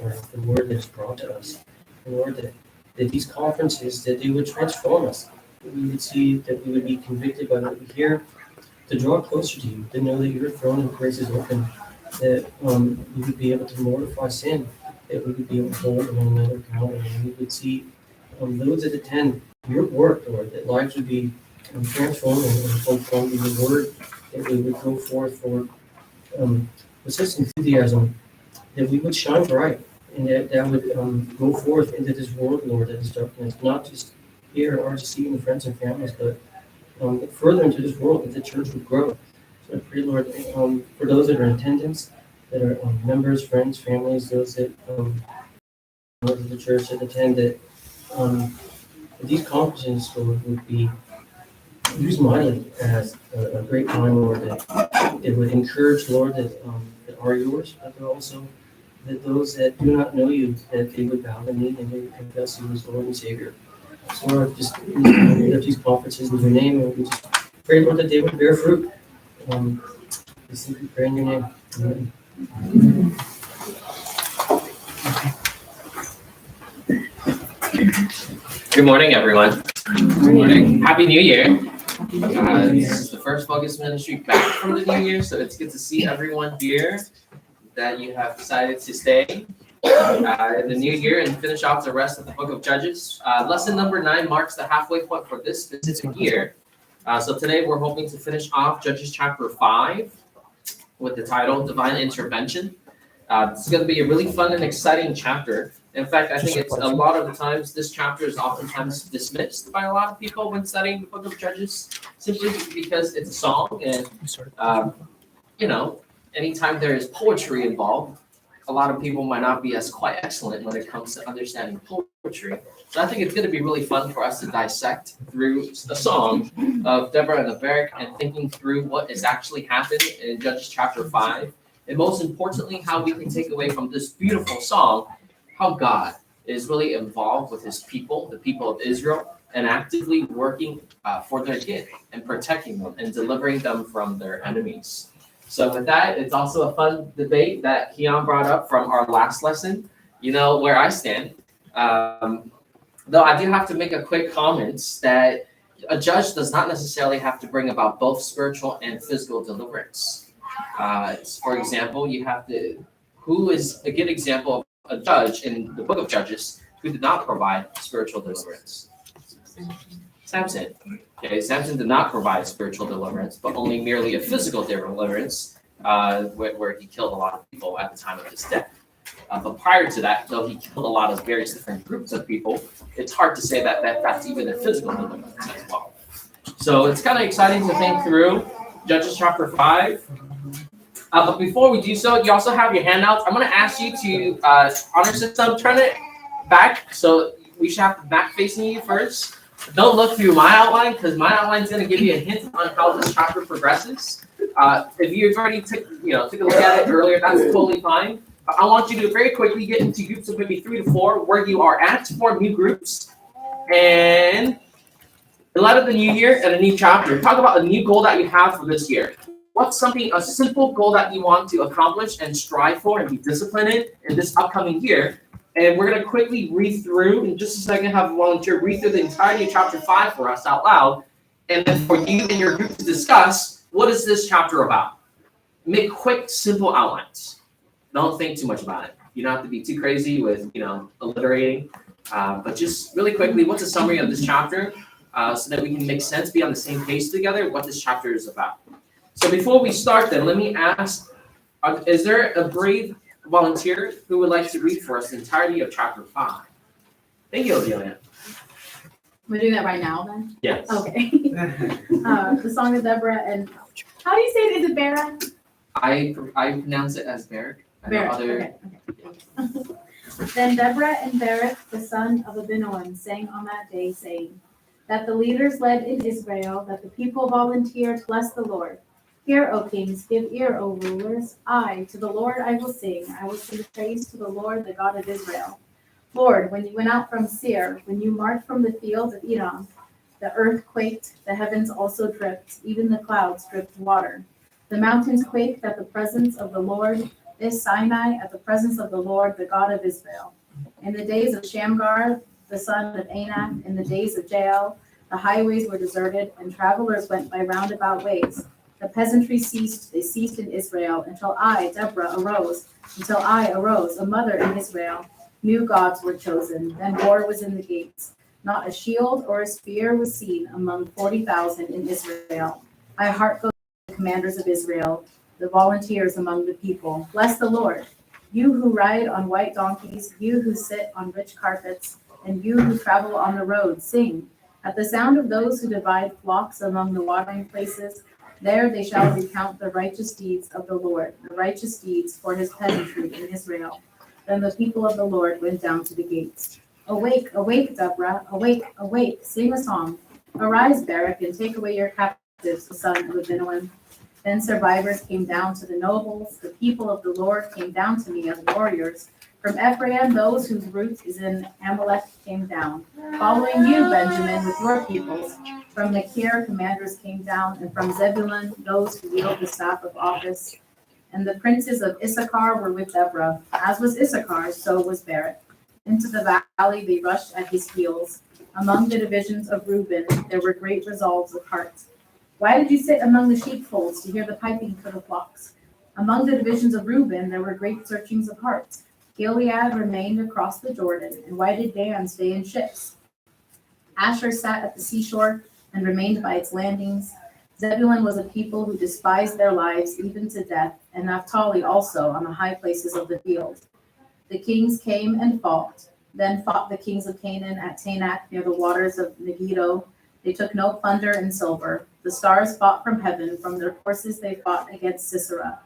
for the word that is brought to us. And Lord, that these conferences, that they would transform us. That we would see, that we would be convicted by what we hear, to draw closer to you, to know that your throne of grace is open, that we would be able to mortify sin, that we would be able to hold one another accountable, and we would see those that attend your work, Lord, that lives would be transformed and conformed to your word, that we would go forth, Lord, with such enthusiasm, that we would shine bright, and that would go forth into this world, Lord, that is darkness, not just here in RGC and friends and families, but further into this world, that the church would grow. So I pray, Lord, for those that are in attendance, that are members, friends, families, those that of the church that attend, that these conferences, Lord, would be used mightily as a great time, Lord, that it would encourage, Lord, that are yours, but also that those that do not know you, that they would bow the knee and they would confess you as Lord and Savior. So Lord, just lift these conferences in your name, and we just pray, Lord, that they would bear fruit. We simply pray in your name. Amen. Good morning, everyone. Good morning. Happy New Year. This is the first Focus Ministry back from the New Year, so it's good to see everyone here that you have decided to stay in the new year and finish off the rest of the book of Judges. Lesson number 9 marks the halfway point for this specific year. So today we're hoping to finish off Judges chapter 5 with the title Divine Intervention. This is going to be a really fun and exciting chapter. In fact, I think it's a lot of the times this chapter is oftentimes dismissed by a lot of people when studying the book of Judges, simply because it's a song, and anytime there is poetry involved, a lot of people might not be as quite excellent when it comes to understanding poetry. So I think it's going to be really fun for us to dissect through the song of Deborah and Barak and thinking through what has actually happened in Judges chapter 5, and most importantly, how we can take away from this beautiful song how God is really involved with his people, the people of Israel, and actively working for their good and protecting them and delivering them from their enemies. So with that, it's also a fun debate that Keon brought up from our last lesson, where I stand. Though I do have to make a quick comment that a judge does not necessarily have to bring about both spiritual and physical deliverance. For example, who is a good example of a judge in the book of Judges who did not provide spiritual deliverance? Samson. Okay, Samson did not provide spiritual deliverance, but only merely a physical deliverance, where he killed a lot of people at the time of his death. But prior to that, though he killed a lot of various different groups of people, it's hard to say that's even a physical deliverance as well. So it's kind of exciting to think through Judges chapter 5. But before we do so, you also have your handouts. I'm going to ask you to, honor system, turn it back. So we should have the back facing you first. Don't look through my outline, because my outline is going to give you a hint on how this chapter progresses. If you've already took a look at it earlier, that's totally fine. I want you to very quickly get into groups of maybe 3 to 4 where you are at, form new groups. And in light of the new year and a new chapter, talk about a new goal that you have for this year. What's a simple goal that you want to accomplish and strive for and be disciplined in this upcoming year? And we're going to quickly read through, in just a second, have a volunteer read through the entirety of chapter 5 for us out loud. And then for you and your group to discuss, what is this chapter about? Make quick, simple outlines. Don't think too much about it. You don't have to be too crazy with, alliterating. But just really quickly, what's a summary of this chapter so that we can make sense, be on the same page together, what this chapter is about. So before we start then, let me ask, is there a brave volunteer who would like to read for us the entirety of chapter 5? Thank you, Adelia. We're doing that right now then? Yes. Okay. The Song of Deborah and, how do you say it? Is it Barak? I pronounce it as Barak. Barak, okay. Then Deborah and Barak, the son of Abinoam, sang on that day, saying, that the leaders led in Israel, that the people volunteered, bless the Lord. Hear, O kings, give ear, O rulers. To the Lord I will sing praise to the Lord, the God of Israel. Lord, when you went out from Seir, when you marched from the fields of Edom, the earth quaked, the heavens also dripped, even the clouds dripped water. The mountains quaked at the presence of the Lord, this Sinai at the presence of the Lord, the God of Israel. In the days of Shamgar, the son of Anak, in the days of Jael, the highways were deserted, and travelers went by roundabout ways. The peasantry ceased, they ceased in Israel, until I, Deborah, arose. Until I arose, a mother in Israel. New gods were chosen, then war was in the gates. Not a shield or a spear was seen among 40,000 in Israel. My heart goes to the commanders of Israel, the volunteers among the people. Bless the Lord. You who ride on white donkeys, you who sit on rich carpets, and you who travel on the road, sing. At the sound of those who divide flocks among the watering places, there they shall recount the righteous deeds of the Lord, the righteous deeds for his peasantry in Israel. Then the people of the Lord went down to the gates. Awake, awake, Deborah, awake, awake, sing a song. Arise, Barak, and take away your captives, the son of Abinoam. Then survivors came down to the nobles, the people of the Lord came down to me as warriors. From Ephraim, those whose root is in Amalek came down. Following you, Benjamin, with your peoples. From Machir, commanders came down, and from Zebulun, those who wield the staff of office. And the princes of Issachar were with Deborah. As was Issachar, so was Barak. Into the valley they rushed at his heels. Among the divisions of Reuben, there were great resolves of heart. Why did you sit among the sheepfolds to hear the piping for the flocks? Among the divisions of Reuben, there were great searchings of heart. Gilead remained across the Jordan, and why did Dan stay in ships? Asher sat at the seashore and remained by its landings. Zebulun was a people who despised their lives even to death, and Naphtali also on the high places of the field. The kings came and fought. Then fought the kings of Canaan at Tanakh near the waters of Megiddo. They took no plunder in silver. The stars fought from heaven. From their courses they fought against Sisera.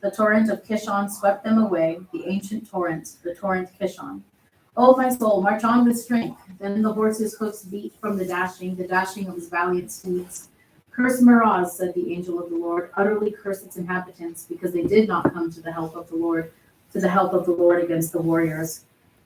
The torrent of Kishon swept them away, the ancient torrent, the torrent Kishon. O my soul, march on with strength. Then the horse's hoofs beat from the dashing of his valiant steeds. Curse Meroz, said the angel of the Lord, utterly curse its inhabitants, because they did not come to the help of the Lord, against the warriors.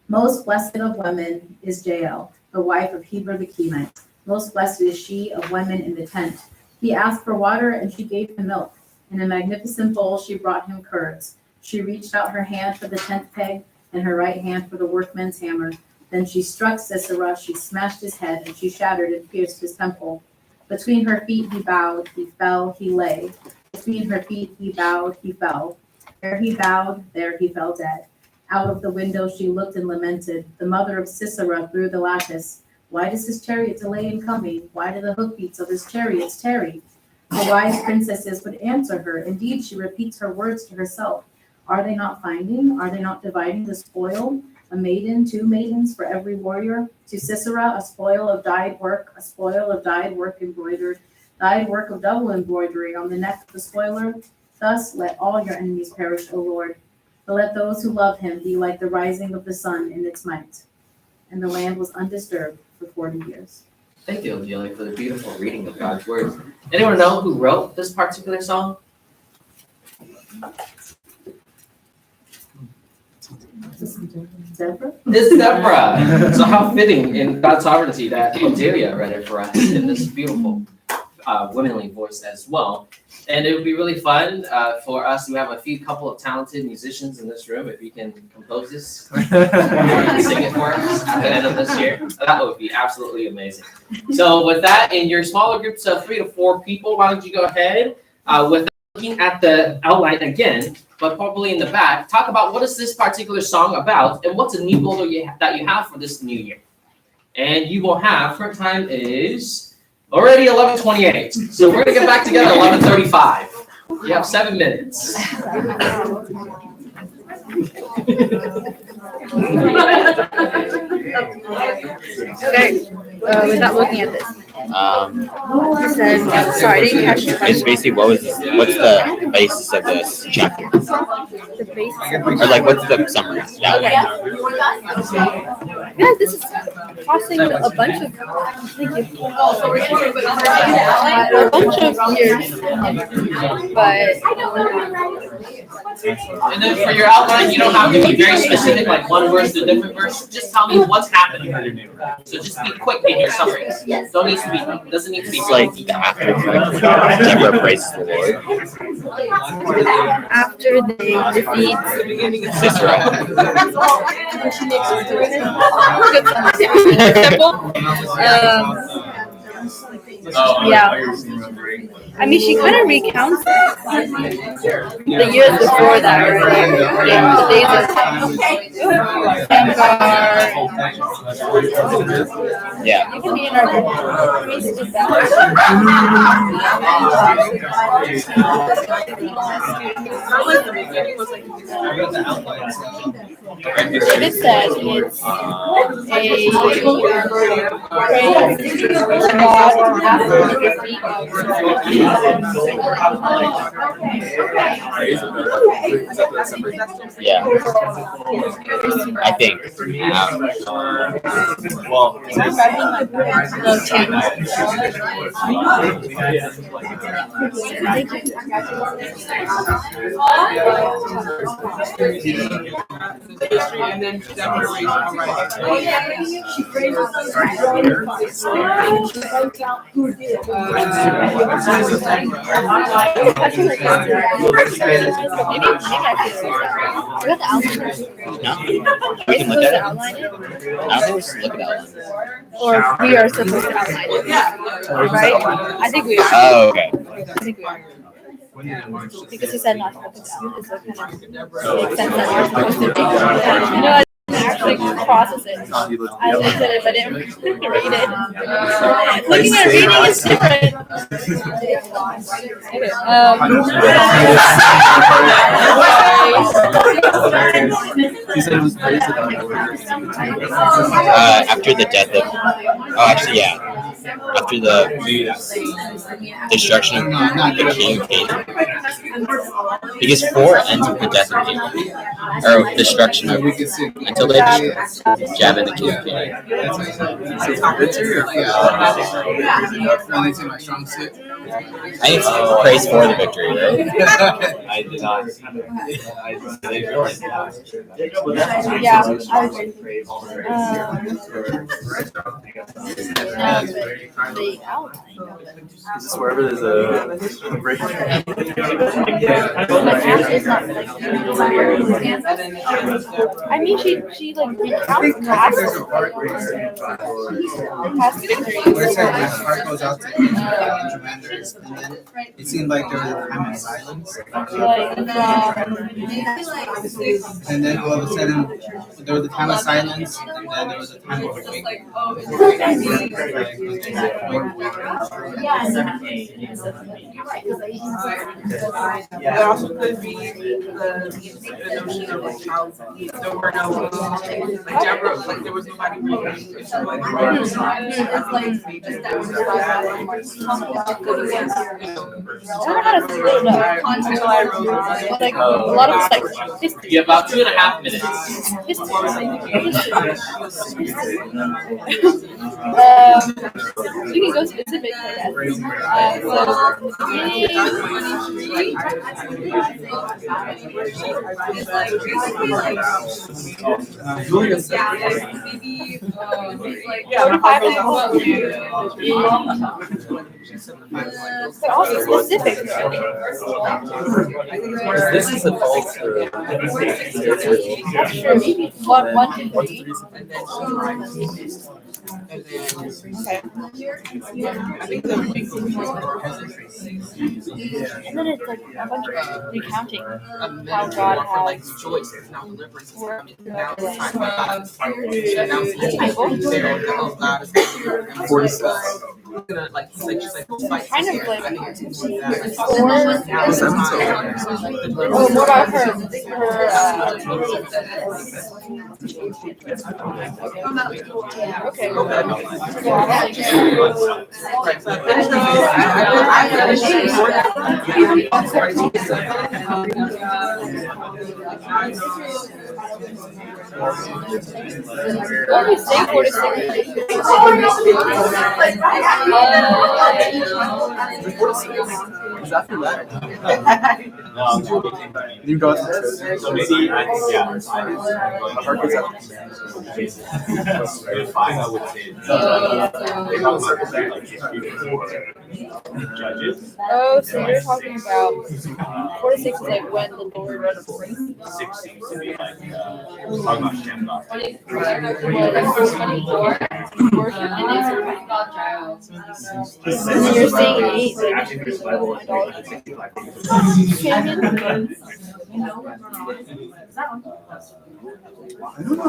Most blessed of women is Jael, the wife of Heber the Kenite. Most blessed is she of women in the tent. He asked for water, and she gave him milk. In a magnificent bowl she brought him curds. She reached out her hand for the tent peg, and her right hand for the workman's hammer. Then she struck Sisera, she smashed his head, and she shattered and pierced his temple. Between her feet he bowed, he fell, he lay. Between her feet he bowed, he fell. Where he bowed, there he fell dead. Out of the window she looked and lamented. The mother of Sisera through the lattice. Why does his chariot delay in coming? Why do the hoofbeats of his chariots tarry? The wise princesses would answer her. Indeed, she repeats her words to herself. Are they not finding? Are they not dividing the spoil? A maiden, 2 maidens for every warrior. To Sisera, a spoil of dyed work embroidered, dyed work of double embroidery on the neck of the spoiler. Thus let all your enemies perish, O Lord. But let those who love him be like the rising of the sun in its might. And the land was undisturbed for 40 years. Thank you, Julie, for the beautiful reading of God's Word. Anyone know who wrote this particular song? Deborah? It's Deborah. So how fitting in God's sovereignty that Odelia read it for us in this beautiful womanly voice as well. And it would be really fun for us. We have a couple of talented musicians in this room. If you can compose this and sing it for us at the end of this year, that would be absolutely amazing. So with that, in your smaller groups of 3 to 4 people, why don't you go ahead with looking at the outline again, but probably in the back, talk about what is this particular song about and what's a new goal that you have for this new year. And you will have, current time is already 11:28. So we're going to get back together at 11:35. You have 7 minutes. Okay, without looking at this. You said, sorry, I didn't catch the It's question. basically what's the basis of this chapter? The basis of Or like what's the summary? Yeah. Yeah, this is crossing a bunch of, thank you. A bunch of years, but And then for your outline, you don't have to be very specific, like one verse to a different verse. Just tell me what's happening. So just be quick in your summaries. Don't need to be. Doesn't need to be It's like after Deborah praises the Lord. After they defeat Sisera. Yeah. I mean, she kind of recounts the years before that, right? Yeah, the days of Yeah. you can be in our it said it's a praise God after the defeat of Yeah. I think. And then Deborah raised her No? We can look at it. I don't think we're supposed to look at outline. or we are supposed to outline it, right? I think we are. Oh, okay. I think we are. Because he said not to focus out. It's kind of makes sense that we're supposed to be. You know, I didn't actually process it. I looked at it, but I didn't read it. Looking at reading is different. After the death of. Oh, actually, yeah. After the destruction of the king of Canaan. Because 4 ends with the death of Canaan. Or destruction of. Until they destroy Jabin, the king of Canaan. I think it's praise for the victory, right? I did not. Yeah, I agree. The outline. Is this wherever there's a break? I mean, she like recounts past victories. Where it said the heart goes out to commanders, and then it seemed like there was a time of silence. And then all of a sudden, there was a time of silence, and then there was a time of waiting. It also could be the notion of like how there were no like Deborah, like there was nobody reading. It's like until I wrote Like a lot of it's like history. You have about 2.5 minutes. You can go specific, I guess. They're also specific. This is the false. That's true. One to 3. Okay. I think the big And then it's like a bunch of recounting how for God like has Joyce is now deliverance is coming. Now worked. it's time for God. Now it's there. The God is going to 46. gonna like he's like she's like go fight. Kind of like Now it's the time. oh, what about her okay. What we say 4 to 6? Because after that, you go upstairs. So maybe I think yeah. The heart goes up. Five, I would say. They talk about like judges. Oh, so you're talking about 4 to 6 is like when the Lord brings. 6 seems to be like talking about Shem. 24 worship and Israel. And then you're saying 8 like idolatry.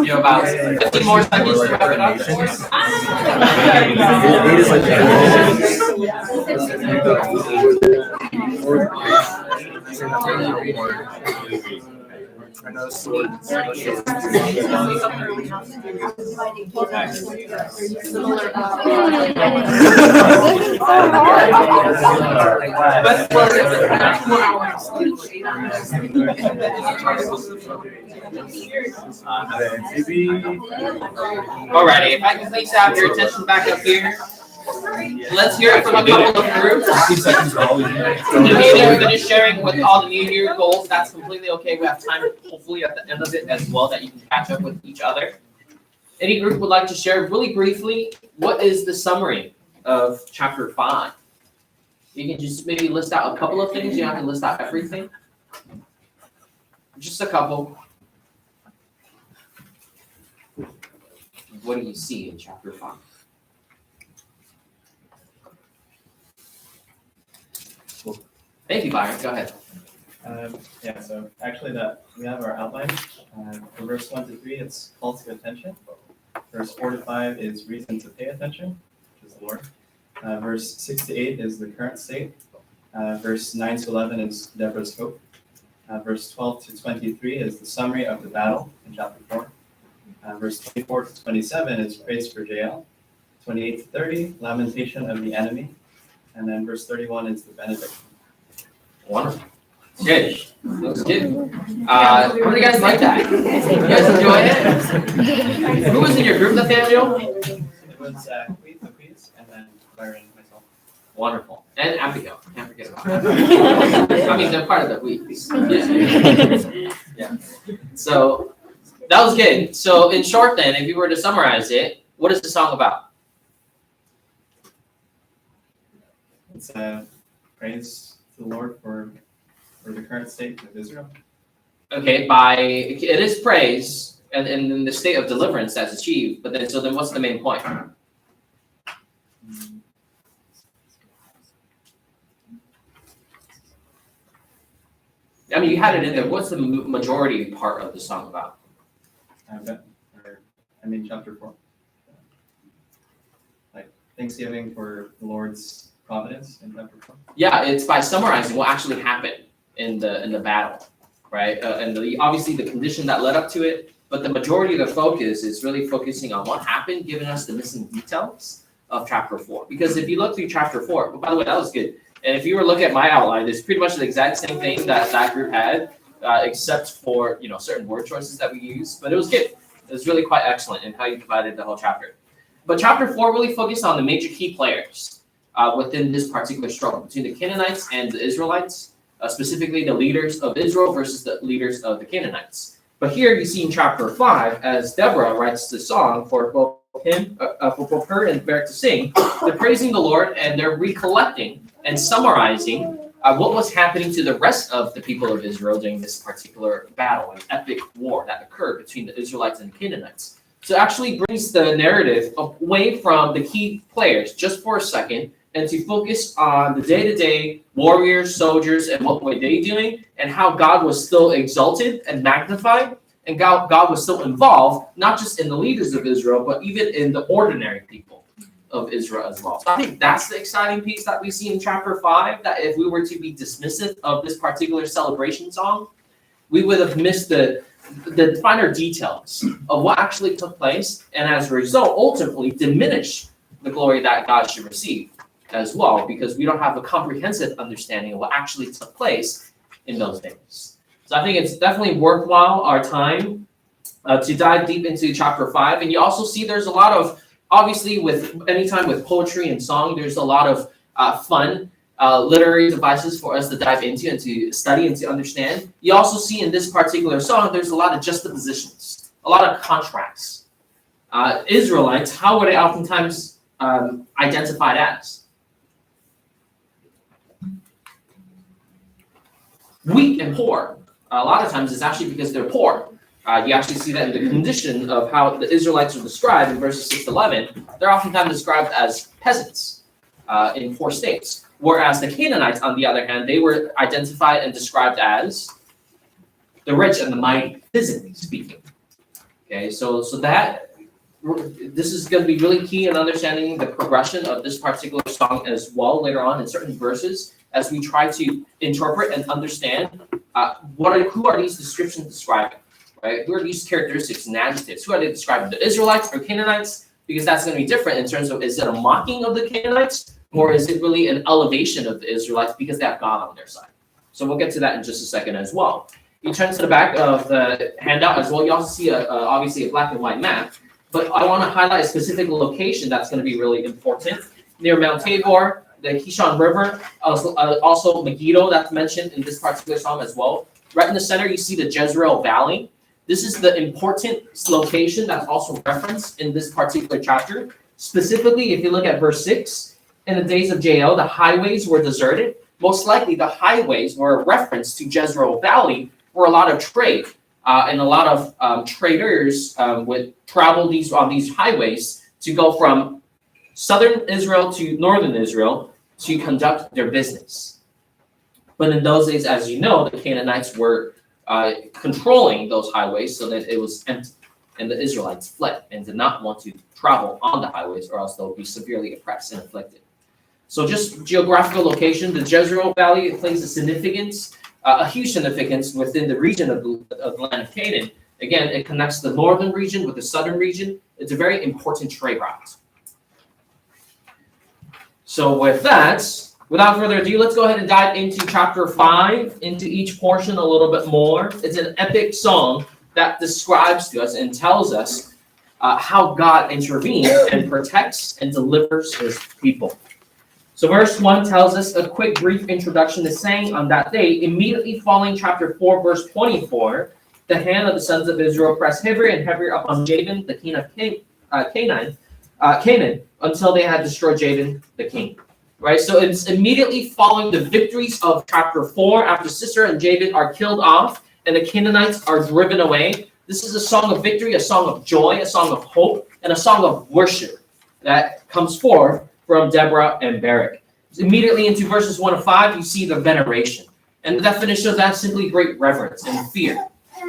You have about 15 more seconds to wrap it up. 8 is like I know sword. But for that's 4 hours. Maybe. Alrighty, if I can please have your attention back up here. Let's hear it from a couple of groups. If you're finished sharing with all the New Year goals, that's completely okay. We have time, hopefully, at the end of it as well, that you can catch up with each other. Any group would like to share really briefly, what is the summary of chapter 5? You can just maybe list out a couple of things. You don't have to list out everything. Just a couple. What do you see in chapter 5? Thank you, Byron. Go ahead. Yeah, so actually we have our outline. For verse 1 to 3, it's call to attention. Verse 4 to 5 is reason to pay attention, which is the Lord. Verse 6 to 8 is the current state. Verse 9 to 11 is Deborah's hope. Verse 12 to 23 is the summary of the battle in chapter 4. Verse 24 to 27 is praise for Jael. 28 to 30, lamentation of the enemy. And then verse 31 is the benediction. Wonderful. Good. Looks good. How many guys like that? You guys enjoy it? Who was in your group, Nathaniel? It was Queeth, and then Byron and myself. Wonderful. And Abigail. Can't forget about that. I mean, they're part of the week. Yeah. So that was good. So in short then, if you were to summarize it, what is the song about? It's praise to the Lord for the current state of Israel. Okay, it is praise and in the state of deliverance that's achieved, but then what's the main point? I mean, you had it in there. What's the majority part of the song about? Chapter 4. Like Thanksgiving for the Lord's providence in chapter 4. Yeah, it's by summarizing what actually happened in the battle, right? And obviously the condition that led up to it, but the majority of the focus is really focusing on what happened, giving us the missing details of chapter 4. Because if you look through chapter 4, by the way, that was good. And if you were to look at my outline, it's pretty much the exact same thing that group had, except for certain word choices that we use. But it was good. It was really quite excellent in how you divided the whole chapter. But chapter 4 really focused on the major key players within this particular struggle between the Canaanites and the Israelites, specifically the leaders of Israel versus the leaders of the Canaanites. But here you see in chapter 5, as Deborah writes the song for both her and Barak to sing, they're praising the Lord and they're recollecting and summarizing what was happening to the rest of the people of Israel during this particular battle, an epic war that occurred between the Israelites and the Canaanites. So it actually brings the narrative away from the key players just for a second and to focus on the day-to-day warriors, soldiers, and what were they doing, and how God was still exalted and magnified, and God was still involved, not just in the leaders of Israel, but even in the ordinary people of Israel as well. So I think that's the exciting piece that we see in chapter 5, that if we were to be dismissive of this particular celebration song, we would have missed the finer details of what actually took place, and as a result, ultimately diminish the glory that God should receive as well, because we don't have a comprehensive understanding of what actually took place in those days. So I think it's definitely worthwhile our time to dive deep into chapter 5. And you also see there's a lot of, obviously, with anytime with poetry and song, there's a lot of fun literary devices for us to dive into and to study and to understand. You also see in this particular song, there's a lot of juxtapositions, a lot of contrasts. Israelites, how were they oftentimes identified as? Weak and poor. A lot of times it's actually because they're poor. You actually see that in the condition of how the Israelites are described in verses 6 to 11. They're oftentimes described as peasants in poor states. Whereas the Canaanites, on the other hand, they were identified and described as the rich and the mighty, physically speaking. Okay, so this is going to be really key in understanding the progression of this particular song as well later on in certain verses as we try to interpret and understand who are these descriptions describing, right? Who are these characteristics and adjectives? Who are they describing? The Israelites or Canaanites? Because that's going to be different in terms of, is it a mocking of the Canaanites or is it really an elevation of the Israelites because they have God on their side? So we'll get to that in just a second as well. You turn to the back of the handout as well. You also see obviously a black and white map. But I want to highlight a specific location that's going to be really important. Near Mount Tabor, the Kishon River, also Megiddo that's mentioned in this particular psalm as well. Right in the center, you see the Jezreel Valley. This is the important location that's also referenced in this particular chapter. Specifically, if you look at verse 6, in the days of Jael, the highways were deserted. Most likely, the highways were a reference to Jezreel Valley, where a lot of trade and a lot of traders would travel on these highways to go from southern Israel to northern Israel to conduct their business. But in those days, as you know, the Canaanites were controlling those highways so that it was empty. And the Israelites fled and did not want to travel on the highways or else they'll be severely oppressed and afflicted. So just geographical location, the Jezreel Valley plays a huge significance within the region of the land of Canaan. Again, it connects the northern region with the southern region. It's a very important trade route. So with that, without further ado, let's go ahead and dive into chapter 5, into each portion a little bit more. It's an epic song that describes to us and tells us how God intervenes and protects and delivers his people. So verse 1 tells us a quick brief introduction to saying on that day, immediately following chapter 4, verse 24, the hand of the sons of Israel pressed heavier and heavier upon Jabin, the king of Canaan, until they had destroyed Jabin, the king. Right, so it's immediately following the victories of chapter 4, after Sisera and Jabin are killed off and the Canaanites are driven away. This is a song of victory, a song of joy, a song of hope, and a song of worship that comes forth from Deborah and Barak. Immediately into verses 1 to 5, you see the veneration. And the definition of that is simply great reverence and fear.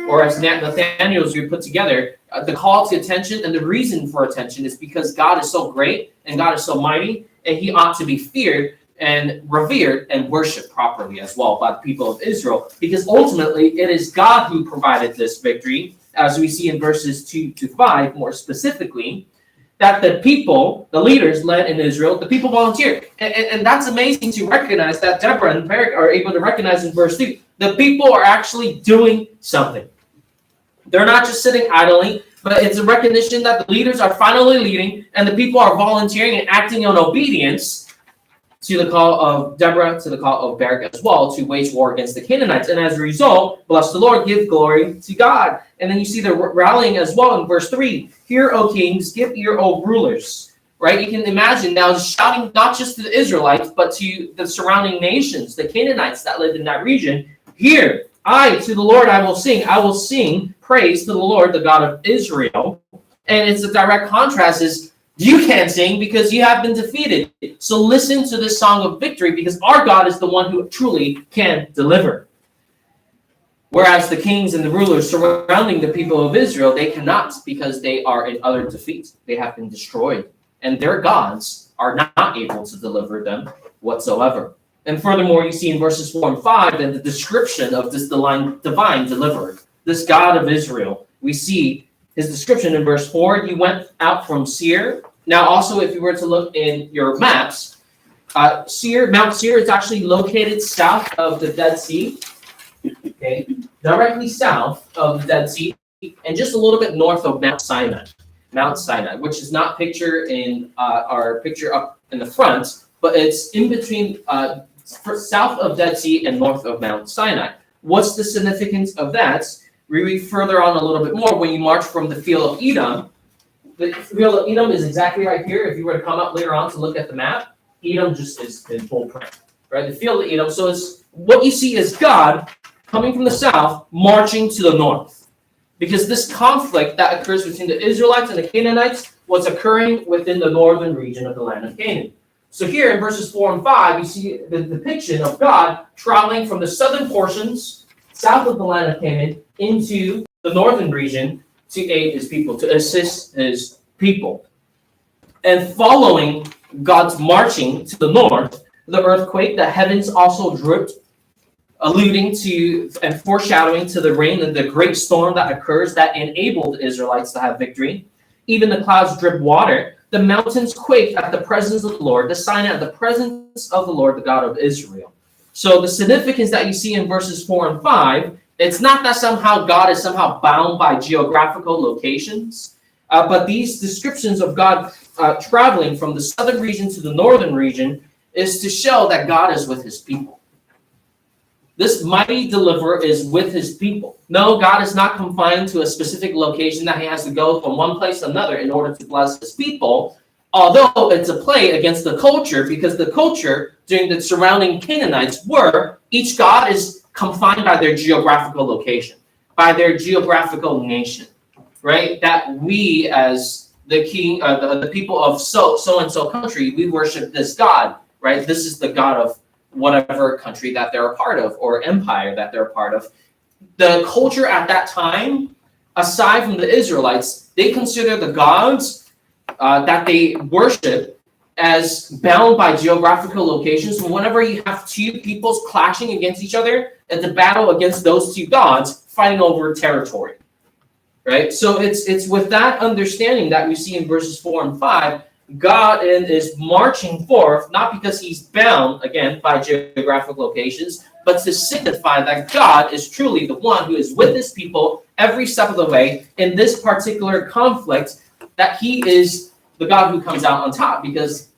Or as Nathaniel's we put together, the call to attention and the reason for attention is because God is so great and God is so mighty, and he ought to be feared and revered and worshipped properly as well by the people of Israel. Because ultimately, it is God who provided this victory, as we see in verses 2 to 5 more specifically, that the people, the leaders led in Israel, the people volunteered. And that's amazing to recognize that Deborah and Barak are able to recognize in verse 2. The people are actually doing something. They're not just sitting idly, but it's a recognition that the leaders are finally leading and the people are volunteering and acting in obedience to the call of Deborah, to the call of Barak as well, to wage war against the Canaanites. And as a result, bless the Lord, give glory to God. And then you see the rallying as well in verse 3. Hear, O kings, give ear, O rulers. Right? You can imagine now shouting not just to the Israelites, but to the surrounding nations, the Canaanites that lived in that region. Hear, to the Lord I will sing. I will sing praise to the Lord, the God of Israel. And it's a direct contrast is, you can't sing because you have been defeated. So listen to this song of victory because our God is the one who truly can deliver. Whereas the kings and the rulers surrounding the people of Israel, they cannot because they are in utter defeat. They have been destroyed. And their gods are not able to deliver them whatsoever. And furthermore, you see in verses 4 and 5 that the description of this divine deliverer, this God of Israel, we see his description in verse 4, you went out from Seir. Now also, if you were to look in your maps, Mount Seir is actually located south of the Dead Sea. Okay, directly south of the Dead Sea. and just a little bit north of Mount Sinai, which is not pictured in our picture up in the front, but it's in between south of Dead Sea and north of Mount Sinai. What's the significance of that? We read further on a little bit more when you march from the field of Edom. The field of Edom is exactly right here. If you were to come up later on to look at the map, Edom just is in full print, right? The field of Edom. So it's what you see is God coming from the south, marching to the north. Because this conflict that occurs between the Israelites and the Canaanites was occurring within the northern region of the land of Canaan. So here in verses 4 and 5, you see the depiction of God traveling from the southern portions, south of the land of Canaan, into the northern region to aid his people, to assist his people. And following God's marching to the north, the earthquake, the heavens also dripped, alluding to and foreshadowing to the rain and the great storm that occurs that enabled the Israelites to have victory. Even the clouds drip water. The mountains quake at the presence of the Lord, the sign at the presence of the Lord, the God of Israel. So the significance that you see in verses 4 and 5, it's not that somehow God is somehow bound by geographical locations, but these descriptions of God traveling from the southern region to the northern region is to show that God is with his people. This mighty deliverer is with his people. No, God is not confined to a specific location that he has to go from one place to another in order to bless his people, although it's a play against the culture, because the culture during the surrounding Canaanites were, each God is confined by their geographical location, by their geographical nation, right? That we as the king, the people of so-and-so country, we worship this God, right? This is the God of whatever country that they're a part of or empire that they're a part of. The culture at that time, aside from the Israelites, they consider the gods that they worship as bound by geographical locations. So whenever you have two peoples clashing against each other, it's a battle against those two gods fighting over territory, right? So it's with that understanding that we see in verses 4 and 5, God is marching forth, not because he's bound, again, by geographic locations, but to signify that God is truly the one who is with his people every step of the way in this particular conflict, that he is the God who comes out on top, because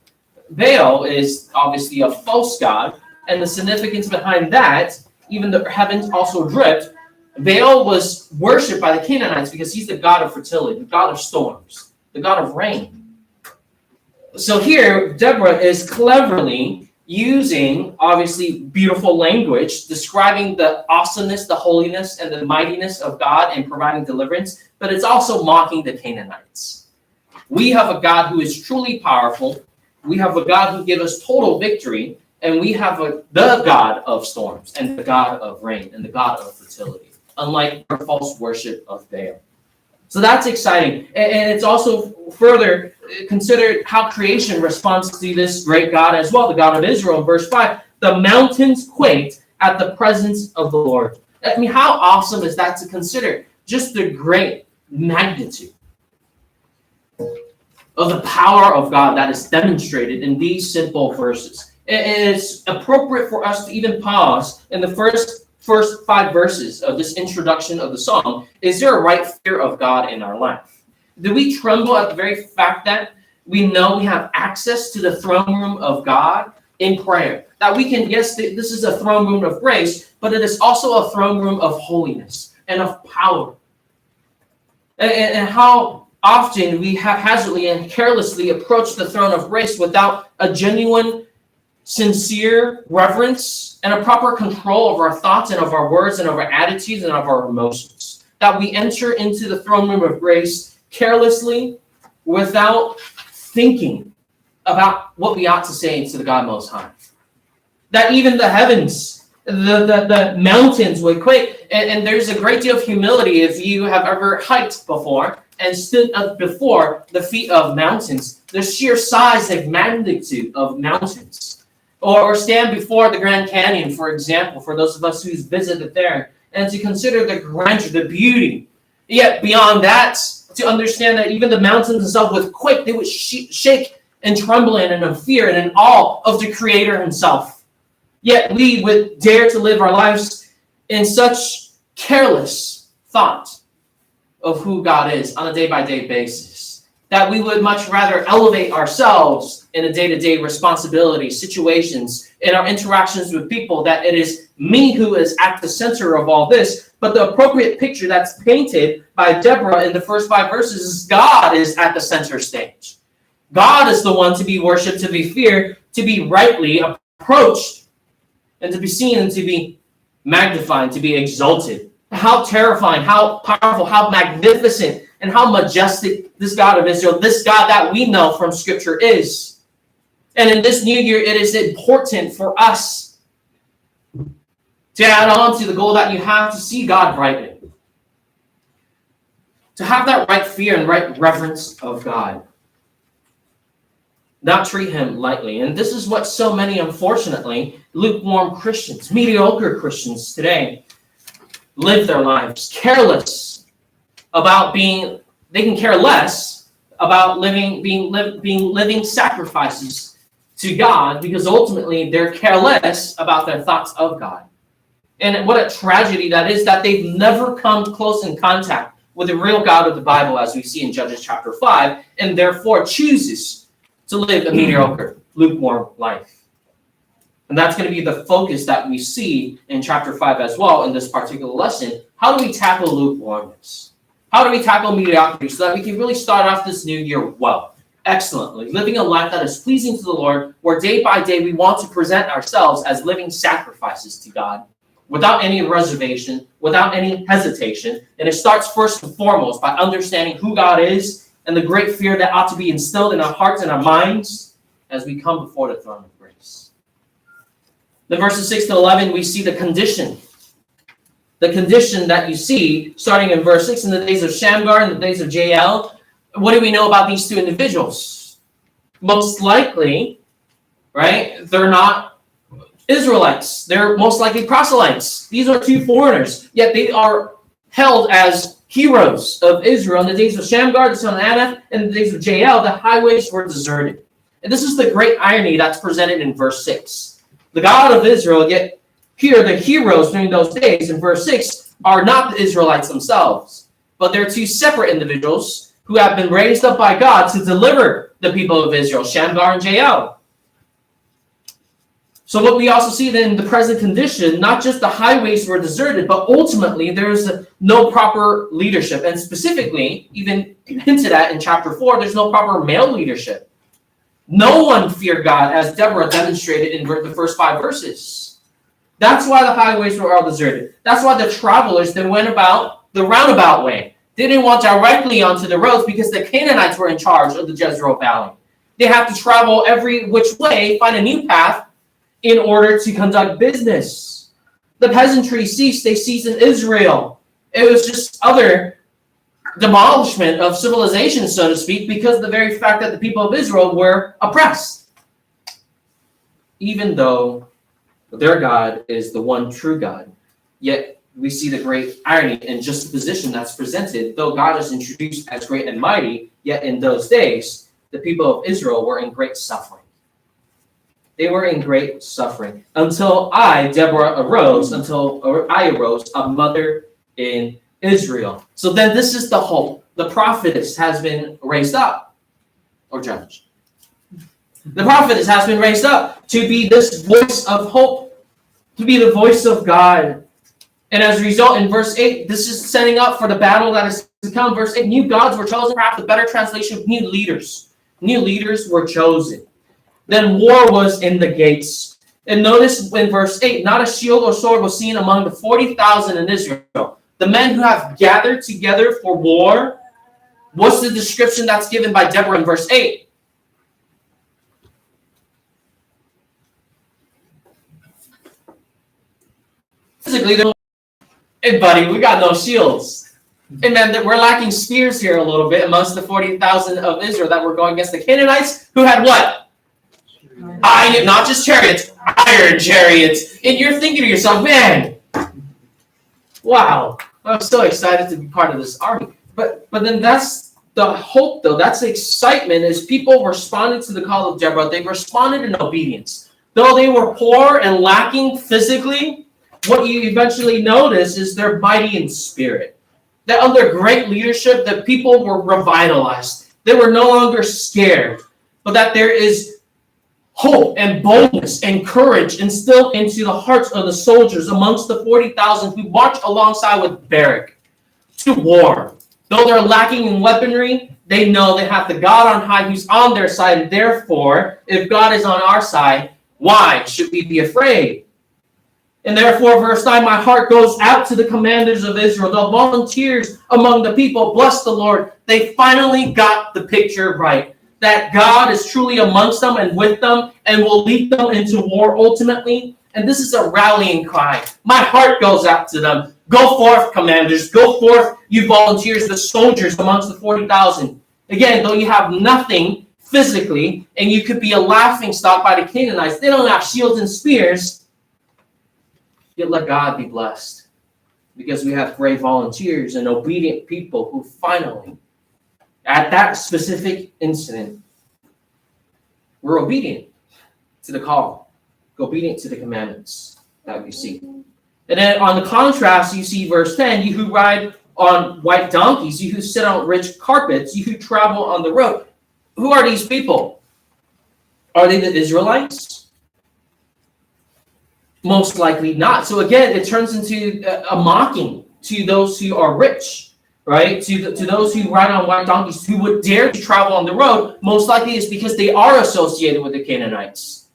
Baal is obviously a false god, and the significance behind that, even the heavens also dripped, Baal was worshipped by the Canaanites because he's the god of fertility, the god of storms, the god of rain. So here, Deborah is cleverly using, obviously, beautiful language, describing the awesomeness, the holiness, and the mightiness of God in providing deliverance, but it's also mocking the Canaanites. We have a God who is truly powerful. We have a God who gives us total victory, and we have the God of storms, and the God of rain, and the God of fertility, unlike our false worship of Baal. So that's exciting. And it's also further considered how creation responds to this great God as well, the God of Israel. In verse 5, the mountains quaked at the presence of the Lord. I mean, how awesome is that to consider? Just the great magnitude of the power of God that is demonstrated in these simple verses. It's appropriate for us to even pause in the first 5 verses of this introduction of the song. Is there a right fear of God in our life? Do we tremble at the very fact that we know we have access to the throne room of God in prayer? That we can, yes, this is a throne room of grace, but it is also a throne room of holiness and of power. And how often we haphazardly and carelessly approach the throne of grace without a genuine, sincere reverence and a proper control of our thoughts and of our words and of our attitudes and of our emotions. That we enter into the throne room of grace carelessly without thinking about what we ought to say to the God Most High. That even the heavens, the mountains would quake. And there's a great deal of humility if you have ever hiked before and stood up before the feet of mountains, the sheer size and magnitude of mountains. Or stand before the Grand Canyon, for example, for those of us who's visited there, and to consider the grandeur, the beauty. Yet beyond that, to understand that even the mountains themselves would quake, they would shake and tremble in fear and in awe of the Creator himself. Yet we would dare to live our lives in such careless thought. of who God is on a day-by-day basis. That we would much rather elevate ourselves in a day-to-day responsibility, situations, in our interactions with people, that it is me who is at the center of all this. But the appropriate picture that's painted by Deborah in the first 5 verses is God is at the center stage. God is the one to be worshipped, to be feared, to be rightly approached, and to be seen and to be magnified, to be exalted. How terrifying, how powerful, how magnificent, and how majestic this God of Israel, this God that we know from Scripture is. And in this new year, it is important for us to add on to the goal that you have to see God rightly. To have that right fear and right reverence of God. Not treat him lightly. And this is what so many, unfortunately, lukewarm Christians, mediocre Christians today live their lives careless about being, they can care less about living sacrifices to God, because ultimately they're careless about their thoughts of God. And what a tragedy that is, that they've never come close in contact with the real God of the Bible, as we see in Judges chapter 5, and therefore chooses to live a mediocre, lukewarm life. And that's going to be the focus that we see in chapter 5 as well in this particular lesson. How do we tackle lukewarmness? How do we tackle mediocrity so that we can really start off this new year well, excellently, living a life that is pleasing to the Lord, where day by day we want to present ourselves as living sacrifices to God without any reservation, without any hesitation. And it starts first and foremost by understanding who God is and the great fear that ought to be instilled in our hearts and our minds as we come before the throne of grace. In verses 6 to 11, we see the condition. The condition that you see, starting in verse 6, in the days of Shamgar, in the days of Jael. What do we know about these two individuals? Most likely, right, they're not Israelites. They're most likely proselytes. These are two foreigners, yet they are held as heroes of Israel. In the days of Shamgar, the son of Anath, and the days of Jael, the highways were deserted. And this is the great irony that's presented in verse 6. The God of Israel, yet here the heroes during those days in verse 6 are not the Israelites themselves, but they're two separate individuals who have been raised up by God to deliver the people of Israel, Shamgar and Jael. So what we also see then in the present condition, not just the highways were deserted, but ultimately there's no proper leadership. And specifically, even hinted at in chapter 4, there's no proper male leadership. No one feared God, as Deborah demonstrated in the first 5 verses. That's why the highways were all deserted. That's why the travelers then went about the roundabout way. They didn't walk directly onto the roads because the Canaanites were in charge of the Jezreel Valley. They had to travel every which way, find a new path in order to conduct business. The peasantry ceased. They ceased in Israel. It was just other demolishment of civilization, so to speak, because of the very fact that the people of Israel were oppressed. Even though their God is the one true God, yet we see the great irony in just the position that's presented. Though God is introduced as great and mighty, yet in those days, the people of Israel were in great suffering. They were in great suffering until Deborah, arose, a mother in Israel. So then this is the hope. The prophetess has been raised up, or judged. The prophetess has been raised up to be this voice of hope, to be the voice of God. And as a result, in verse 8, this is setting up for the battle that is to come. Verse 8, new gods were chosen, perhaps the better translation of new leaders. New leaders were chosen. Then war was in the gates. And notice in verse 8, not a shield or sword was seen among the 40,000 in Israel. The men who have gathered together for war. What's the description that's given by Deborah in verse 8? Physically, hey buddy, we got no shields. Hey man, we're lacking spears here a little bit amongst the 40,000 of Israel that were going against the Canaanites, who had what? Iron, not just chariots, iron chariots. And you're thinking to yourself, man, wow, I'm so excited to be part of this army. But then that's the hope, though. That's the excitement, as people responded to the call of Deborah. They responded in obedience. Though they were poor and lacking physically, what you eventually notice is they're mighty in spirit. that under great leadership, the people were revitalized. They were no longer scared, but that there is hope and boldness and courage instilled into the hearts of the soldiers amongst the 40,000 who marched alongside with Barak to war. Though they're lacking in weaponry, they know they have the God on high who's on their side. And therefore, if God is on our side, why should we be afraid? And therefore, verse 9, my heart goes out to the commanders of Israel, the volunteers among the people. Bless the Lord. They finally got the picture right. That God is truly amongst them and with them and will lead them into war ultimately. And this is a rallying cry. My heart goes out to them. Go forth, commanders. Go forth, you volunteers, the soldiers amongst the 40,000. Again, though you have nothing physically and you could be a laughingstock by the Canaanites, they don't have shields and spears. Yet let God be blessed, because we have brave volunteers and obedient people who finally, at that specific incident, were obedient to the call, obedient to the commandments that we see. And then on the contrast, you see verse 10, you who ride on white donkeys, you who sit on rich carpets, you who travel on the road. Who are these people? Are they the Israelites? Most likely not. So again, it turns into a mocking to those who are rich, right? To those who ride on white donkeys, who would dare to travel on the road. Most likely is because they are associated with the Canaanites.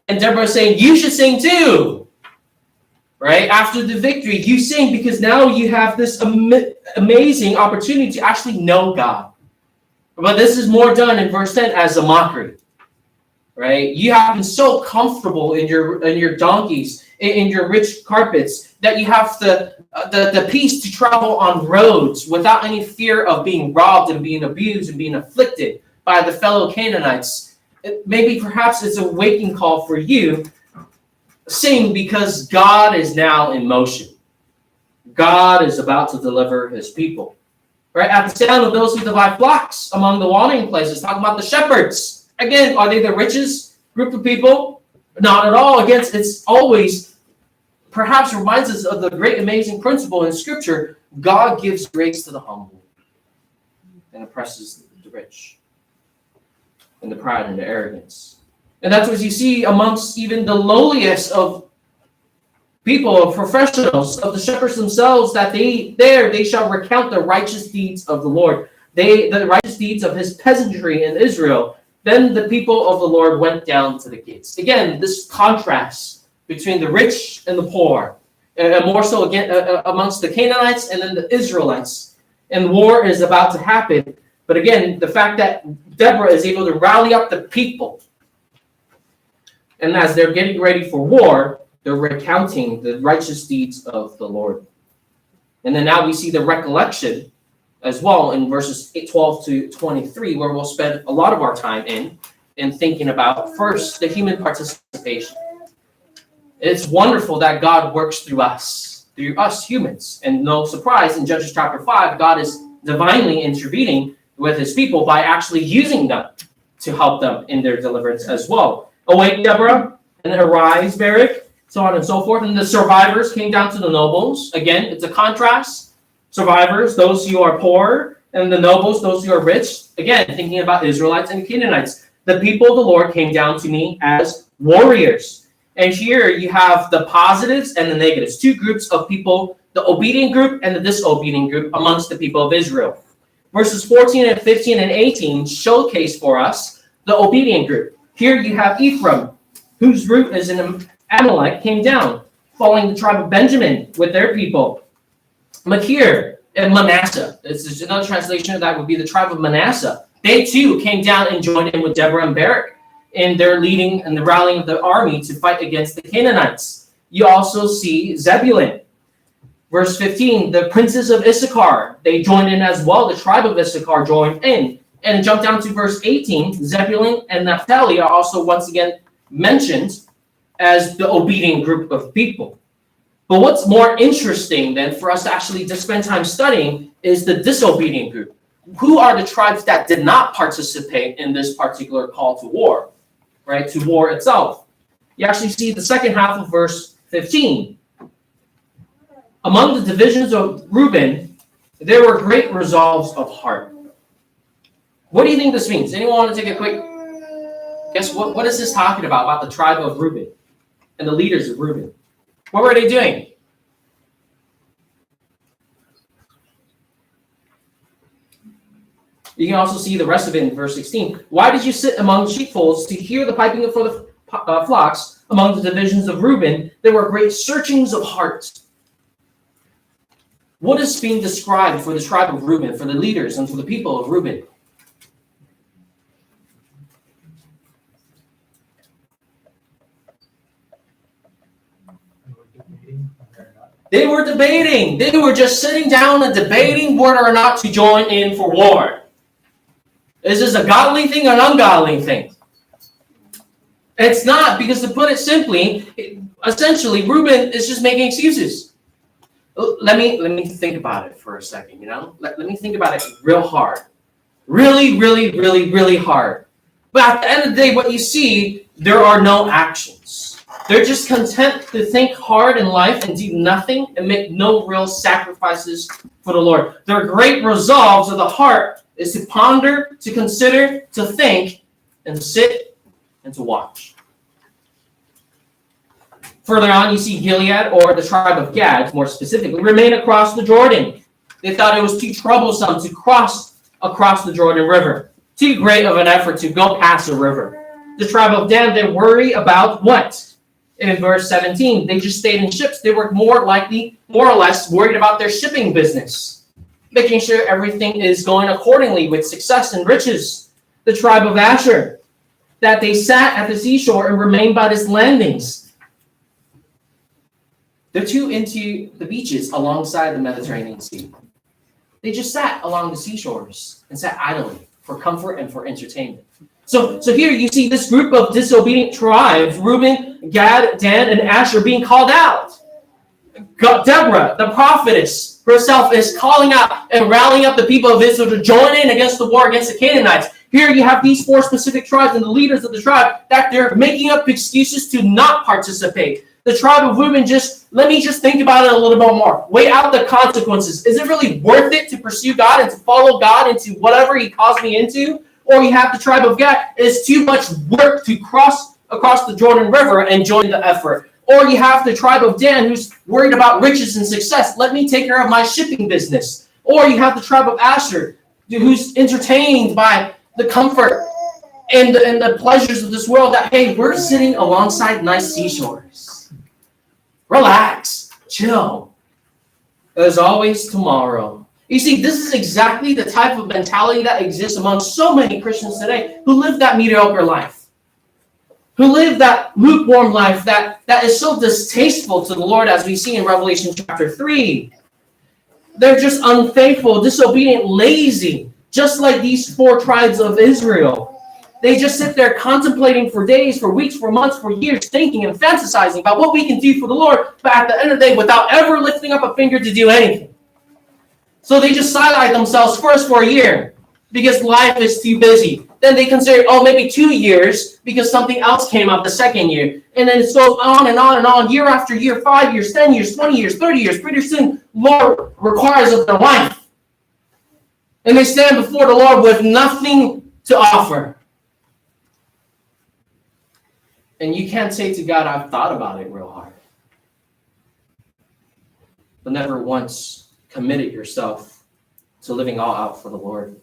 And Deborah is saying, you should sing too, right? After the victory, you sing because now you have this amazing opportunity to actually know God. But this is more done in verse 10 as a mockery. Right? You have been so comfortable in your donkeys, in your rich carpets, that you have the peace to travel on roads without any fear of being robbed and being abused and being afflicted by the fellow Canaanites. Maybe perhaps it's a waking call for you. Sing because God is now in motion. God is about to deliver his people. Right? At the sound of those who divide flocks among the watering places, talking about the shepherds. Again, are they the richest group of people? Not at all. Again, it's always, perhaps reminds us of the great amazing principle in Scripture. God gives grace to the humble and oppresses the rich and the pride and the arrogance. And that's what you see amongst even the lowliest of people, of professionals, of the shepherds themselves, that they shall recount the righteous deeds of the Lord. The righteous deeds of his peasantry in Israel. Then the people of the Lord went down to the gates. Again, this contrast between the rich and the poor, and more so again amongst the Canaanites and then the Israelites. And war is about to happen. But again, the fact that Deborah is able to rally up the people, and as they're getting ready for war, they're recounting the righteous deeds of the Lord. And then now we see the recollection as well in verses 12 to 23, where we'll spend a lot of our time in thinking about, first, the human participation. It's wonderful that God works through us humans. And no surprise, in Judges chapter 5, God is divinely intervening with his people by actually using them to help them in their deliverance as well. Awake, Deborah, and then arise, Barak, so on and so forth. And the survivors came down to the nobles. Again, it's a contrast. Survivors, those who are poor, and the nobles, those who are rich. Again, thinking about Israelites and Canaanites. The people of the Lord came down to me as warriors. And here you have the positives and the negatives. Two groups of people, the obedient group and the disobedient group amongst the people of Israel. Verses 14 and 15 and 18 showcase for us the obedient group. Here you have Ephraim, whose root is in Amalek, came down, following the tribe of Benjamin with their people. Machir and Manasseh. This is another translation of that would be the tribe of Manasseh. They too came down and joined in with Deborah and Barak in their leading and the rallying of the army to fight against the Canaanites. You also see Zebulun. Verse 15, the princes of Issachar, they joined in as well. The tribe of Issachar joined in. And jump down to verse 18, Zebulun and Naphtali are also once again mentioned as the obedient group of people. But what's more interesting than for us to actually just spend time studying is the disobedient group. Who are the tribes that did not participate in this particular call to war, right? To war itself. You actually see the second half of verse 15. Among the divisions of Reuben, There were great resolves of heart. What do you think this means? Anyone want to take a quick guess? What is this talking about the tribe of Reuben and the leaders of Reuben? What were they doing? You can also see the rest of it in verse 16. Why did you sit among sheepfolds to hear the piping for the flocks among the divisions of Reuben? There were great searchings of heart. What is being described for the tribe of Reuben, for the leaders and for the people of Reuben? They were debating. They were just sitting down and debating whether or not to join in for war. Is this a godly thing or an ungodly thing? It's not, because to put it simply, essentially, Reuben is just making excuses. Let me think about it for a second, Let me think about it real hard. Really, really, really, really hard. But at the end of the day, what you see, there are no actions. They're just content to think hard in life and do nothing and make no real sacrifices for the Lord. Their great resolves of the heart is to ponder, to consider, to think, and sit and to watch. Further on, you see Gilead, or the tribe of Gad, more specifically, remain across the Jordan. They thought it was too troublesome to cross across the Jordan River. Too great of an effort to go past the river. The tribe of Dan, they worry about what? In verse 17, they just stayed in ships. They were more or less worried about their shipping business, making sure everything is going accordingly with success and riches. The tribe of Asher, that they sat at the seashore and remained by its landings. They're too into the beaches alongside the Mediterranean Sea. They just sat along the seashores and sat idly for comfort and for entertainment. So here you see this group of disobedient tribes, Reuben, Gad, Dan, and Asher, being called out. Deborah, the prophetess herself, is calling out and rallying up the people of Israel to join in against the war against the Canaanites. Here you have these four specific tribes and the leaders of the tribe that they're making up excuses to not participate. The tribe of Reuben let me think about it a little bit more. Weigh out the consequences. Is it really worth it to pursue God and to follow God into whatever He calls me into? Or you have the tribe of Gad, it's too much work to cross across the Jordan River and join the effort. Or you have the tribe of Dan, who's worried about riches and success. Let me take care of my shipping business. Or you have the tribe of Asher, who's entertained by the comfort and the pleasures of this world, that, hey, we're sitting alongside nice seashores. Relax, chill. There's always tomorrow. You see, this is exactly the type of mentality that exists among so many Christians today who live that mediocre life, who live that lukewarm life that is so distasteful to the Lord, as we see in Revelation chapter 3. They're just unfaithful, disobedient, lazy, just like these four tribes of Israel. They just sit there contemplating for days, for weeks, for months, for years, thinking and fantasizing about what we can do for the Lord, but at the end of the day, without ever lifting up a finger to do anything. So they just sideline themselves first for a year because life is too busy. Then they consider, maybe 2 years because something else came up the second year. And then it goes on and on and on, year after year, 5 years, 10 years, 20 years, 30 years. Pretty soon, Lord requires of their life. And they stand before the Lord with nothing to offer. And you can't say to God, I've thought about it real hard. But never once committed yourself to living all out for the Lord.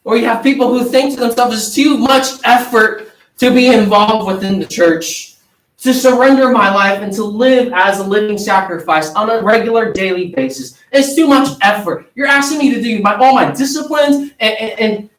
Or you have people who think to themselves, it's too much effort to be involved within the church, to surrender my life and to live as a living sacrifice on a regular daily basis. It's too much effort. You're asking me to do all my disciplines and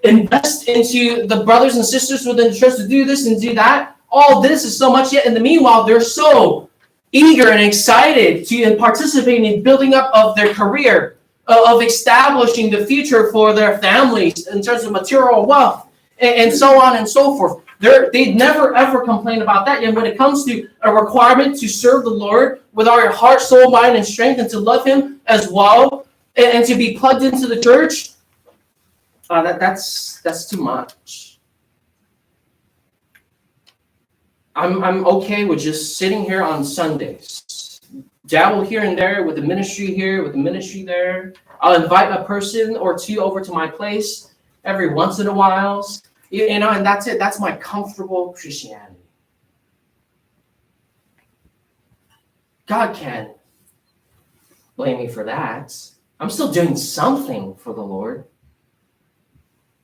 invest into the brothers and sisters within the church to do this and do that. All this is so much, yet in the meanwhile, they're so eager and excited to participate in building up of their career, of establishing the future for their families in terms of material wealth, and so on and so forth. They never ever complain about that. And when it comes to a requirement to serve the Lord with all your heart, soul, mind, and strength, and to love Him as well, and to be plugged into the church, that's too much. I'm okay with just sitting here on Sundays, dabble here and there with the ministry here, with the ministry there. I'll invite a person or two over to my place every once in a while. And that's it. That's my comfortable Christianity. God can't blame me for that. I'm still doing something for the Lord.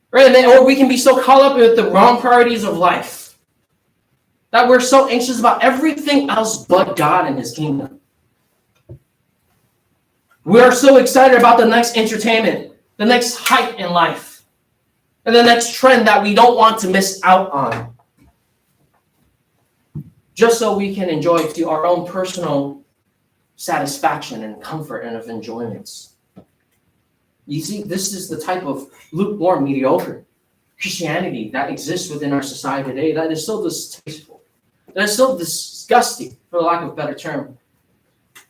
Right? Or we can be so caught up with the wrong priorities of life that we're so anxious about everything else but God and his kingdom. We are so excited about the next entertainment, the next hype in life, and the next trend that we don't want to miss out on, just so we can enjoy it to our own personal satisfaction and comfort and of enjoyments. You see, this is the type of lukewarm, mediocre Christianity that exists within our society today that is so distasteful, that is so disgusting, for lack of a better term,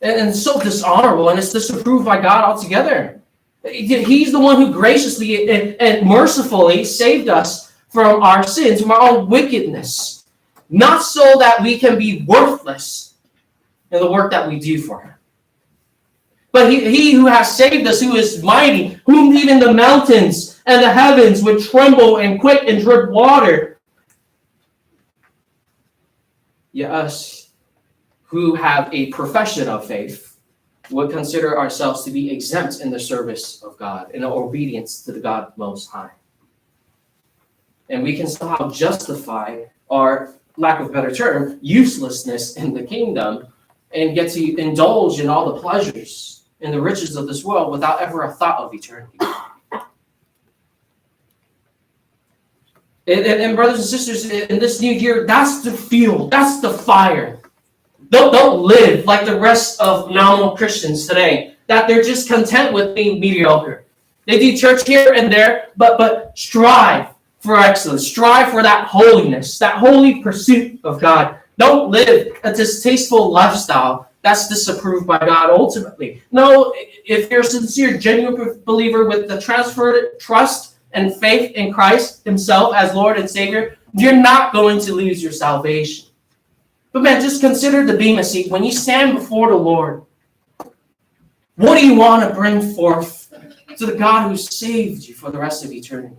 and so dishonorable, and it's disapproved by God altogether. He's the one who graciously and mercifully saved us from our sins, from our own wickedness, not so that we can be worthless in the work that we do for him. But he who has saved us, who is mighty, whom even the mountains and the heavens would tremble and quake and drip water. Yet us who have a profession of faith would consider ourselves to be exempt in the service of God, in obedience to the God Most High. And we can somehow justify our, lack of a better term, uselessness in the kingdom and get to indulge in all the pleasures and the riches of this world without ever a thought of eternity. And brothers and sisters, in this new year, that's the fuel, that's the fire. Don't live like the rest of nominal Christians today, that they're just content with being mediocre. They do church here and there, but strive for excellence, strive for that holiness, that holy pursuit of God. Don't live a distasteful lifestyle that's disapproved by God ultimately. No, if you're a sincere, genuine believer with the transferred trust and faith in Christ himself as Lord and Savior, you're not going to lose your salvation. But man, just consider the bema seat. When you stand before the Lord, what do you want to bring forth to the God who saved you for the rest of eternity?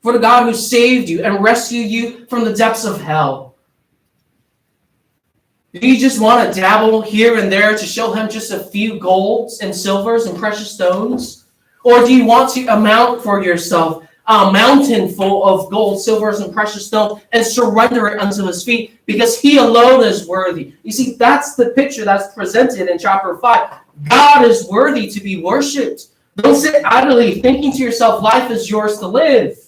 For the God who saved you and rescued you from the depths of hell. Do you just want to dabble here and there to show him just a few golds and silvers and precious stones? Or do you want to amount for yourself a mountain full of gold, silvers, and precious stones and surrender it unto his feet because he alone is worthy? You see, that's the picture that's presented in chapter 5. God is worthy to be worshipped. Don't sit idly thinking to yourself, life is yours to live.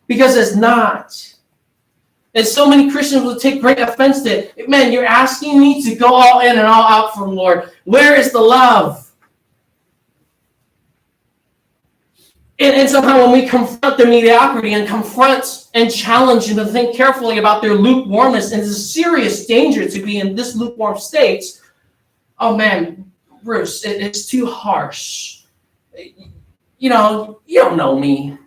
Because it's not. And so many Christians will take great offense to it. Man, you're asking me to go all in and all out for the Lord. Where is the love? And somehow when we confront their mediocrity and confront and challenge them to think carefully about their lukewarmness, and it's a serious danger to be in this lukewarm state, oh man, Bruce, it's too harsh. You know, you don't know me.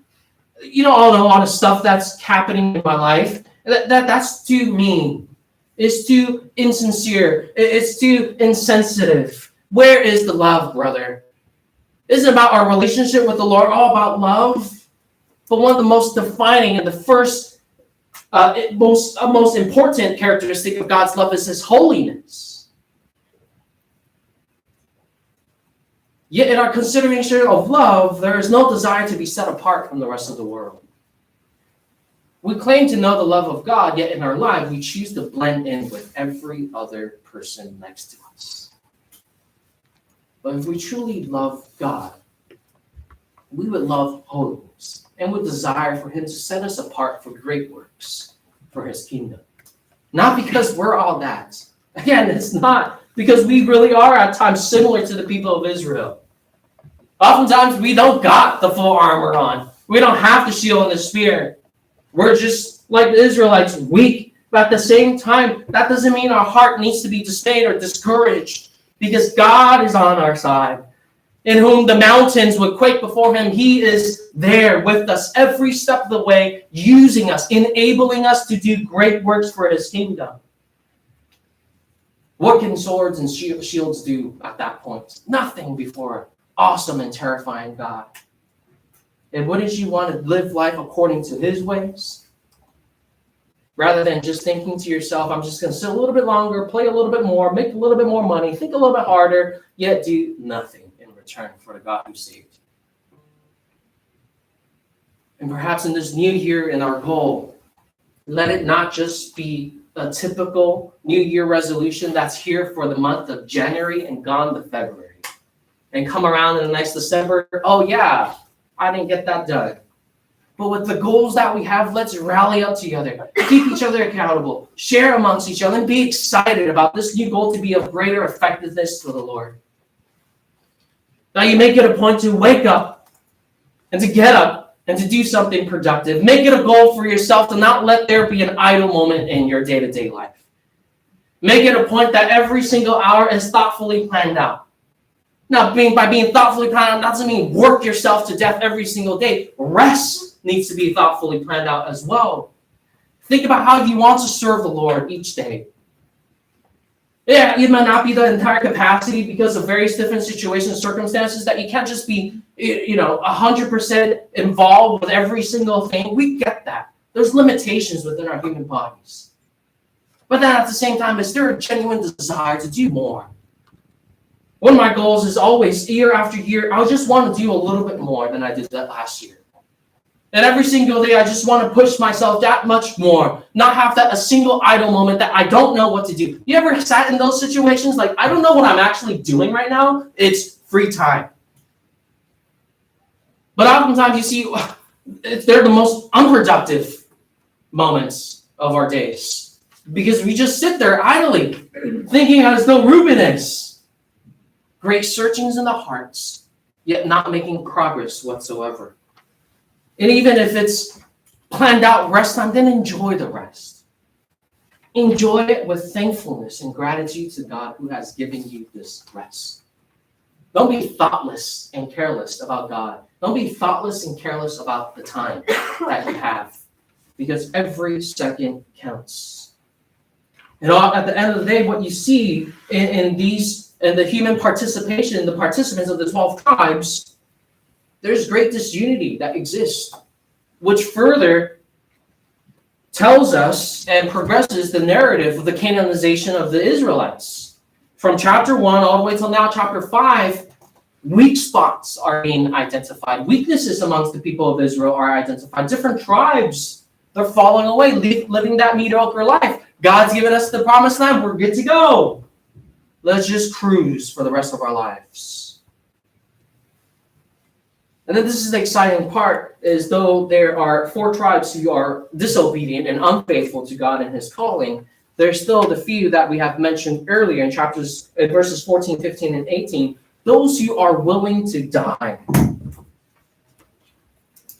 You don't know all the stuff that's happening in my life. That's too mean. It's too insincere. It's too insensitive. Where is the love, brother? Isn't about our relationship with the Lord all about love? But one of the most defining and the first, most important characteristic of God's love is his holiness. Yet in our consideration of love, there is no desire to be set apart from the rest of the world. We claim to know the love of God, yet in our life, we choose to blend in with every other person next to us. But if we truly love God, we would love holiness and would desire for him to set us apart for great works for his kingdom. Not because we're all that. Again, it's not because we really are at times similar to the people of Israel. Oftentimes, we don't got the full armor on. We don't have the shield and the spear. We're just like the Israelites, weak. But at the same time, that doesn't mean our heart needs to be dismayed or discouraged because God is on our side. In whom the mountains would quake before him, he is there with us every step of the way, using us, enabling us to do great works for his kingdom. What can swords and shields do at that point? Nothing before an awesome and terrifying God. And wouldn't you want to live life according to his ways? Rather than just thinking to yourself, I'm just going to sit a little bit longer, play a little bit more, make a little bit more money, think a little bit harder, yet do nothing in return for the God who saved you. And perhaps in this new year, in our goal, let it not just be a typical New Year resolution that's here for the month of January and gone to February. And come around in the next December, oh yeah, I didn't get that done. But with the goals that we have, let's rally up together, keep each other accountable, share amongst each other, and be excited about this new goal to be of greater effectiveness for the Lord. Now you make it a point to wake up and to get up and to do something productive. Make it a goal for yourself to not let there be an idle moment in your day-to-day life. Make it a point that every single hour is thoughtfully planned out. Now, by being thoughtfully planned out doesn't mean work yourself to death every single day. Rest needs to be thoughtfully planned out as well. Think about how you want to serve the Lord each day. Yeah, it might not be the entire capacity because of various different situations and circumstances that you can't just be, 100% involved with every single thing. We get that. There's limitations within our human bodies. But then at the same time, is there a genuine desire to do more? One of my goals is always, year after year, I just want to do a little bit more than I did that last year. And every single day, I just want to push myself that much more. Not have a single idle moment that I don't know what to do. You ever sat in those situations? Like, I don't know what I'm actually doing right now. It's free time. But oftentimes you see, they're the most unproductive moments of our days. Because we just sit there idly, thinking as though Reuben is. Great searchings in the hearts, yet not making progress whatsoever. And even if it's planned out rest time, then enjoy the rest. Enjoy it with thankfulness and gratitude to God who has given you this rest. Don't be thoughtless and careless about God. Don't be thoughtless and careless about the time that you have, because every second counts. And at the end of the day, what you see in the human participation, the participants of the 12 tribes, there's great disunity that exists, which further tells us and progresses the narrative of the Canaanization of the Israelites. From chapter 1 all the way till now, chapter 5, weak spots are being identified. Weaknesses amongst the people of Israel are identified. Different tribes, they're falling away, living that mediocre life. God's given us the promised land. We're good to go. Let's just cruise for the rest of our lives. And then this is the exciting part, is though there are 4 tribes who are disobedient and unfaithful to God and his calling, there's still the few that we have mentioned earlier in verses 14, 15, and 18, those who are willing to die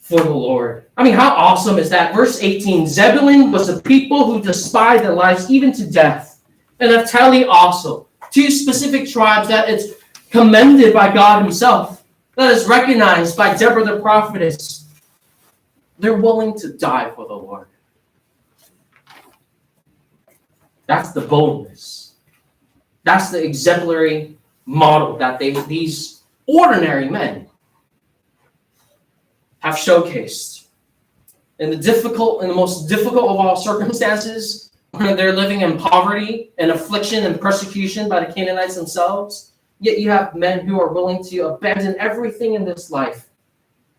for the Lord. I mean, how awesome is that? Verse 18, Zebulun was a people who despised their lives even to death. And Naphtali also. 2 specific tribes that it's commended by God himself. That is recognized by Deborah the prophetess. They're willing to die for the Lord. That's the boldness. That's the exemplary model that these ordinary men have showcased. In the most difficult of all circumstances, when they're living in poverty and affliction and persecution by the Canaanites themselves, yet you have men who are willing to abandon everything in this life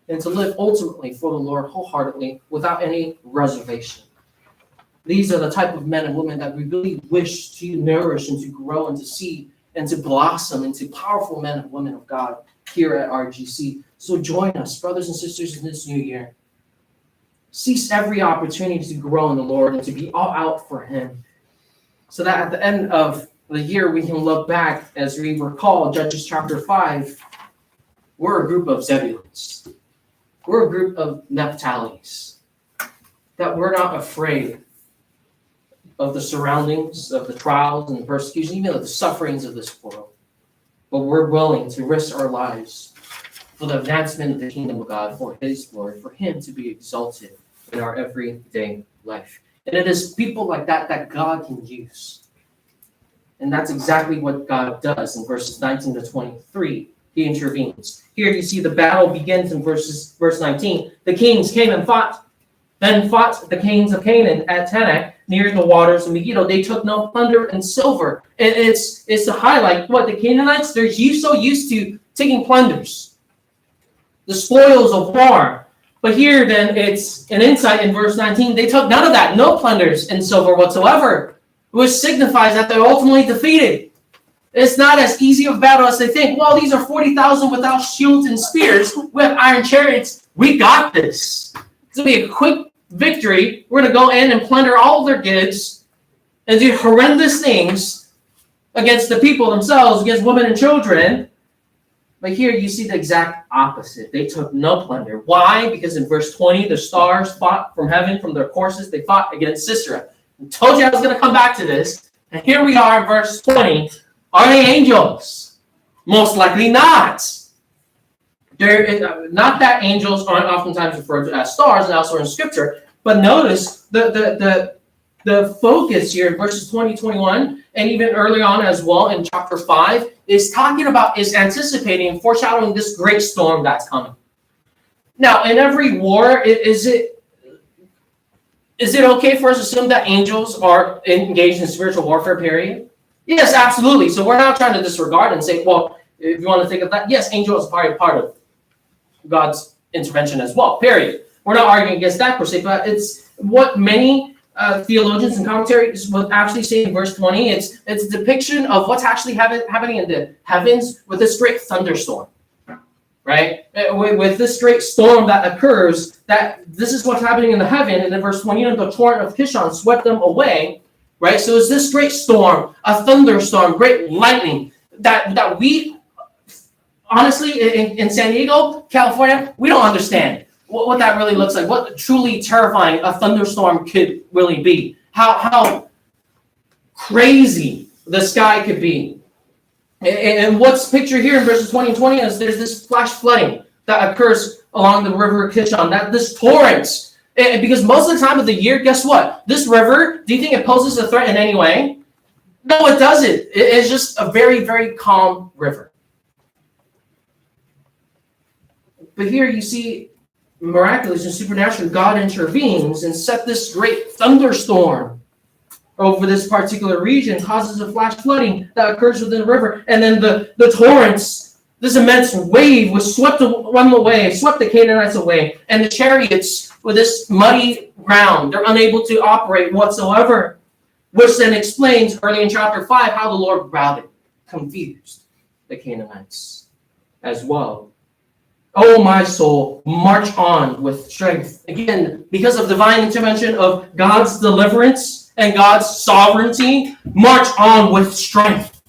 and to live ultimately for the Lord wholeheartedly without any reservation. These are the type of men and women that we really wish to nourish and to grow and to see and to blossom into powerful men and women of God here at RGC. So join us, brothers and sisters, in this new year. Seize every opportunity to grow in the Lord and to be all out for him, so that at the end of the year we can look back as we recall Judges chapter 5. We're a group of Zebulons. We're a group of Naphtali's. That we're not afraid of the surroundings, of the trials and the persecution, even of the sufferings of this world. But we're willing to risk our lives for the advancement of the kingdom of God, for his glory, for him to be exalted in our everyday life. And it is people like that that God can use. And that's exactly what God does in verses 19 to 23. He intervenes. Here you see the battle begins in verse 19. The kings came and fought. Then fought the kings of Canaan at Tanakh near the waters of Megiddo. They took no plunder and silver. And it's to highlight what the Canaanites, they're so used to taking plunders, the spoils of war. But here then it's an insight in verse 19. They took none of that, no plunders and silver whatsoever, which signifies that they're ultimately defeated. It's not as easy of a battle as they think. Well, these are 40,000 without shields and spears. We have iron chariots. We got this. It's going to be a quick victory. We're going to go in and plunder all of their goods and do horrendous things against the people themselves, against women and children. But here you see the exact opposite. They took no plunder. Why? Because in verse 20, the stars fought from heaven from their courses. They fought against Sisera. I told you I was going to come back to this. And here we are in verse 20. Are they angels? Most likely not. Not that angels aren't oftentimes referred to as stars and elsewhere in Scripture, but notice the focus here in verses 20, 21, and even early on as well in chapter 5 is anticipating, foreshadowing this great storm that's coming. Now, in every war, is it okay for us to assume that angels are engaged in spiritual warfare, period? Yes, absolutely. So we're not trying to disregard and say, well, if you want to think of that, yes, angels are part of God's intervention as well, period. We're not arguing against that per se, but it's what many theologians and commentaries would actually say in verse 20. It's a depiction of what's actually happening in the heavens with this great thunderstorm, right? With this great storm that occurs, that this is what's happening in the heaven. And in verse 20, the torrent of Kishon swept them away, right? So it's this great storm, a thunderstorm, great lightning that we, honestly, in San Diego, California, we don't understand what that really looks like, what truly terrifying a thunderstorm could really be, how crazy the sky could be. And what's pictured here in verses 20 and 20 is there's this flash flooding that occurs along the river Kishon, that this torrent. Because most of the time of the year, guess what? This river, do you think it poses a threat in any way? No, it doesn't. It's just a very, very calm river. But here you see, miraculously and supernaturally, God intervenes and set this great thunderstorm over this particular region, causes a flash flooding that occurs within the river. And then the torrents, this immense wave was swept the Canaanites away. And the chariots with this muddy ground, they're unable to operate whatsoever. Which then explains early in chapter 5 how the Lord routed, confused the Canaanites as well. Oh, my soul, march on with strength. Again, because of divine intervention of God's deliverance and God's sovereignty, march on with strength.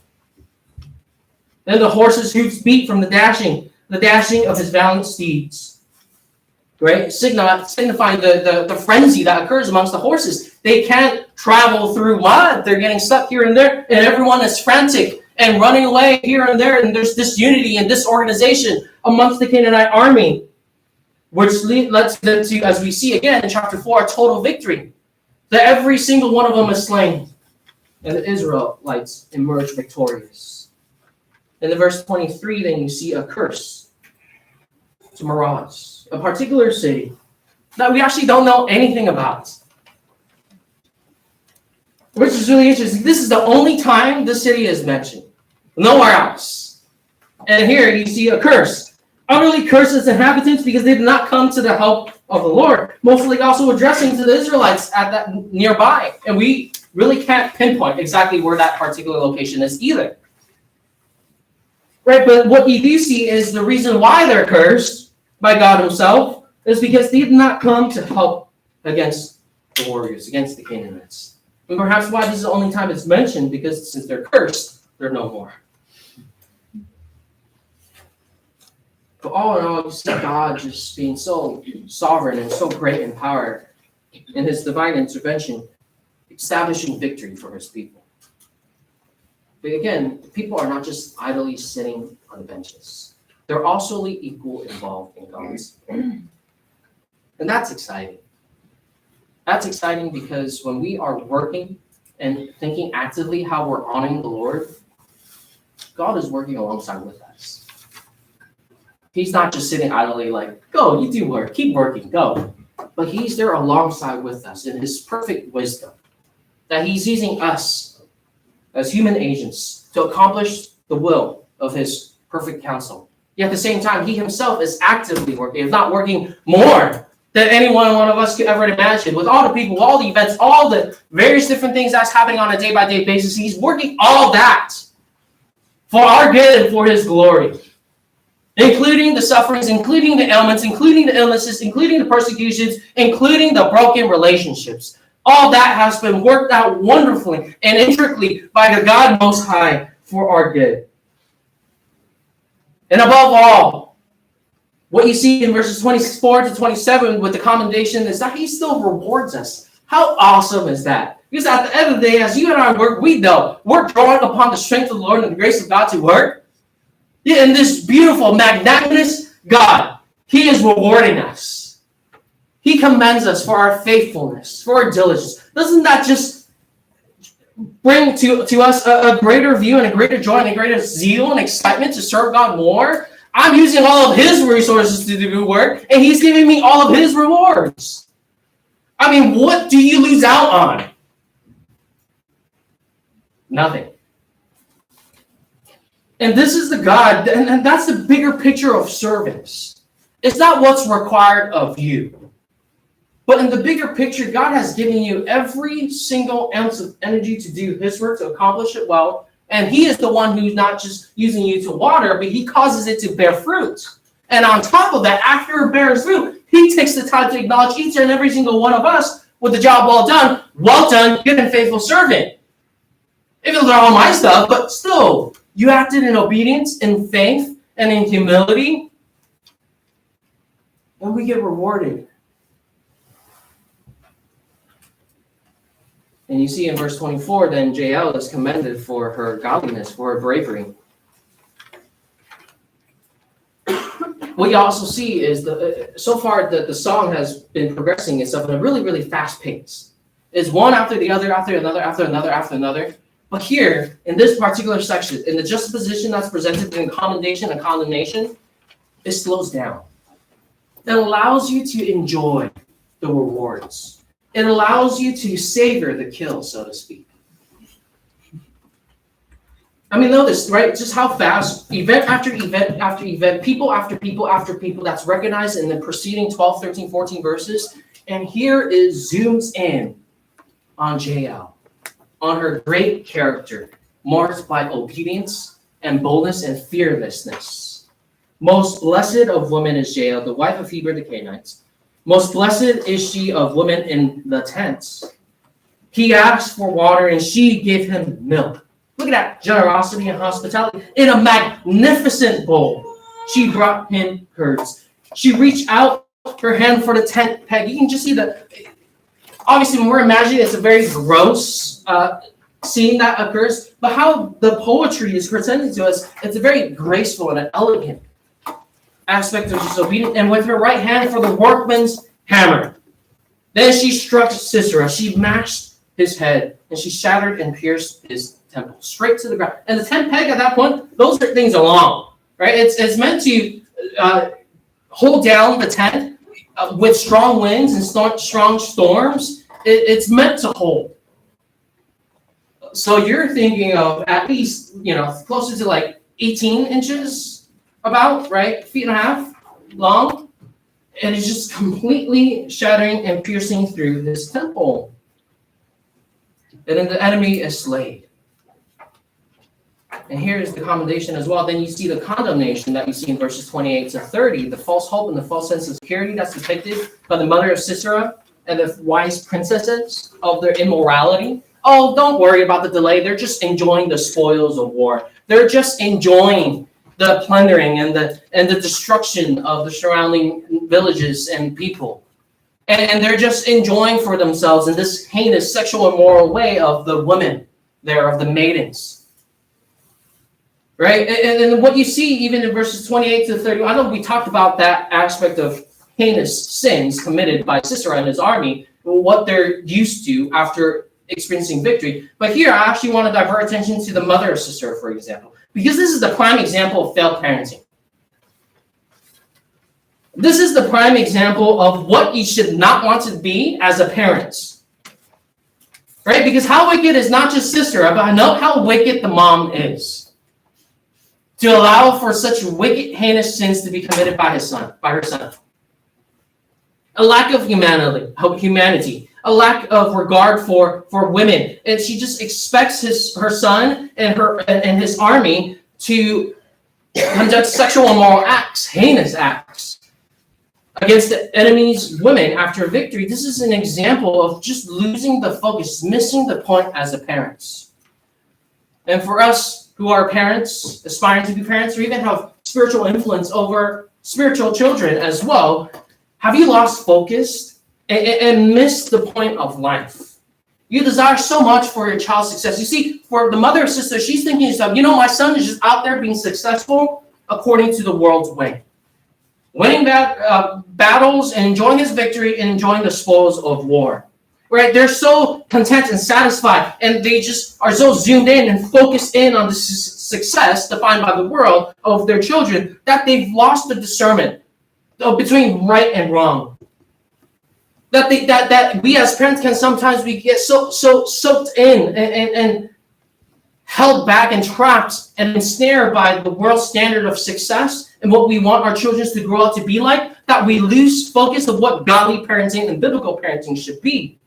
Then the horse's hoofs beat from the dashing of his valiant steeds. Right? Signifying the frenzy that occurs amongst the horses. They can't travel through mud. They're getting stuck here and there, and everyone is frantic and running away here and there, and there's disunity and disorganization amongst the Canaanite army, which led them to, as we see again in chapter 4, a total victory. That every single one of them is slain, and the Israelites emerge victorious. In the verse 23, then you see a curse to Meroz, a particular city that we actually don't know anything about. Which is really interesting. This is the only time the city is mentioned. Nowhere else. And here you see a curse. Utterly curse its inhabitants because they did not come to the help of the Lord. Mostly also addressing to the Israelites at that nearby. And we really can't pinpoint exactly where that particular location is either. Right, but what you do see is the reason why they're cursed by God himself is because they did not come to help against the warriors, against the Canaanites. And perhaps why this is the only time it's mentioned, because since they're cursed, they're no more. But all in all, you see God just being so sovereign and so great in power in his divine intervention, establishing victory for his people. But again, people are not just idly sitting on the benches. They're also equally involved in God's work. And that's exciting. That's exciting because when we are working and thinking actively how we're honoring the Lord, God is working alongside with us. He's not just sitting idly like, go, you do work, keep working, go. But he's there alongside with us in his perfect wisdom, that he's using us as human agents to accomplish the will of his perfect counsel. Yet at the same time, he himself is actively working, if not working more than any one of us could ever imagine. With all the people, all the events, all the various different things that's happening on a day-by-day basis, he's working all that for our good and for his glory. Including the sufferings, including the ailments, including the illnesses, including the persecutions, including the broken relationships. All that has been worked out wonderfully and intricately by the God Most High for our good. And above all, what you see in verses 24 to 27 with the commendation is that he still rewards us. How awesome is that? Because at the end of the day, as you and I work, we know we're drawing upon the strength of the Lord and the grace of God to work. Yeah, and this beautiful, magnanimous God, he is rewarding us. He commends us for our faithfulness, for our diligence. Doesn't that just bring to us a greater view and a greater joy and a greater zeal and excitement to serve God more? I'm using all of his resources to do work, and he's giving me all of his rewards. I mean, what do you lose out on? Nothing. And this is the God, and that's the bigger picture of service. It's not what's required of you. But in the bigger picture, God has given you every single ounce of energy to do his work, to accomplish it well. And he is the one who's not just using you to water, but he causes it to bear fruit. And on top of that, after it bears fruit, he takes the time to acknowledge each and every single one of us with the job well done, good and faithful servant. Even though they're all my stuff, but still, you acted in obedience, in faith, and in humility, and we get rewarded. And you see in verse 24, then Jael is commended for her godliness, for her bravery. What you also see is so far the song has been progressing itself at a really, really fast pace. It's one after the other, after another, after another, after another. But here, in this particular section, in the juxtaposition that's presented in commendation and condemnation, it slows down. It allows you to enjoy the rewards. It allows you to savor the kill, so to speak. I mean, notice, right, just how fast, event after event after event, people after people after people, that's recognized in the preceding 12, 13, 14 verses. And here it zooms in on Jael, on her great character, marked by obedience and boldness and fearlessness. Most blessed of women is Jael, the wife of Heber the Canaanites. Most blessed is she of women in the tents. He asked for water, and she gave him milk. Look at that generosity and hospitality. In a magnificent bowl, she brought him curds. She reached out her hand for the tent peg. You can just see obviously, when we're imagining, it's a very gross scene that occurs, but how the poetry is presented to us, it's a very graceful and an elegant aspect of disobedience. And with her right hand for the workman's hammer. Then she struck Sisera. She mashed his head, and she shattered and pierced his temple, straight to the ground. And the tent peg at that point, those things are long, right? It's meant to hold down the tent with strong winds and strong storms. It's meant to hold. So you're thinking of at least, closer to like 18 inches about, right? Feet and a half long. And it's just completely shattering and piercing through this temple. And then the enemy is slain. And here's the commendation as well. Then you see the condemnation that you see in verses 28 to 30, the false hope and the false sense of security that's depicted by the mother of Sisera and the wise princesses of their immorality. Oh, don't worry about the delay. They're just enjoying the spoils of war. They're just enjoying the plundering and the destruction of the surrounding villages and people. And they're just enjoying for themselves in this heinous sexual immoral way of the women there, of the maidens. Right? And what you see even in verses 28 to 30, I know we talked about that aspect of heinous sins committed by Sisera and his army, what they're used to after experiencing victory. But here, I actually want to divert attention to the mother or sister, for example, because this is the prime example of failed parenting. This is the prime example of what you should not want to be as a parent. Right? Because how wicked is not just sister, but I know how wicked the mom is. To allow for such wicked, heinous sins to be committed by her son. A lack of humanity, a lack of regard for women. And she just expects her son and his army to conduct sexual immoral acts, heinous acts, against the enemy's women after victory. This is an example of just losing the focus, missing the point as a parent. And for us who are parents, aspiring to be parents, or even have spiritual influence over spiritual children as well, have you lost focus and missed the point of life? You desire so much for your child's success. You see, for the mother or sister, she's thinking to herself, my son is just out there being successful according to the world's way. Winning battles and enjoying his victory and enjoying the spoils of war. Right? They're so content and satisfied, and they just are so zoomed in and focused in on the success defined by the world of their children that they've lost the discernment between right and wrong. That we as parents can sometimes get so soaked in and held back and trapped and ensnared by the world standard of success and what we want our children to grow up to be like, that we lose focus of what godly parenting and biblical parenting should be.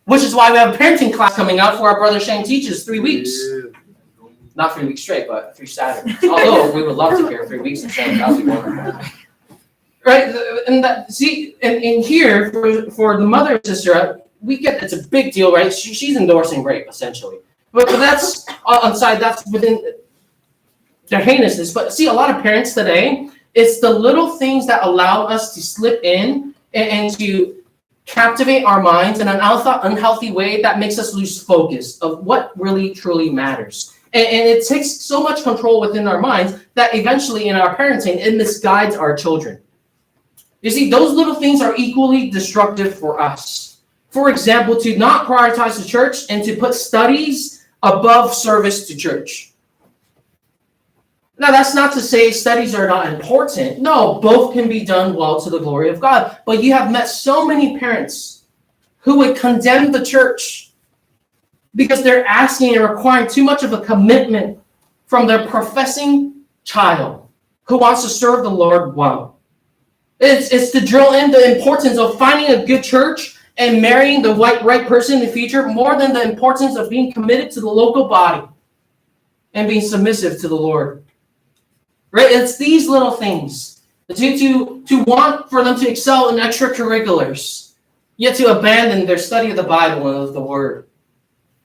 Which is why we have a parenting class coming out for our brother Shane teaches 3 weeks. Not 3 weeks straight, but 3 Saturdays. Although we would love to hear 3 weeks in Shane. That would be wonderful. Right? And here, for the mother and sister, we get, it's a big deal, right? She's endorsing rape, essentially. But that's on side, that's within their heinousness. But see, a lot of parents today, it's the little things that allow us to slip in and to captivate our minds in an unhealthy way that makes us lose focus of what really, truly matters. And it takes so much control within our minds that eventually in our parenting, it misguides our children. You see, those little things are equally destructive for us. For example, to not prioritize the church and to put studies above service to church. Now, that's not to say studies are not important. No, both can be done well to the glory of God. But you have met so many parents who would condemn the church because they're asking and requiring too much of a commitment from their professing child who wants to serve the Lord well. It's to drill in the importance of finding a good church and marrying the right person in the future more than the importance of being committed to the local body and being submissive to the Lord. Right? It's these little things to want for them to excel in extracurriculars, yet to abandon their study of the Bible and of the Word.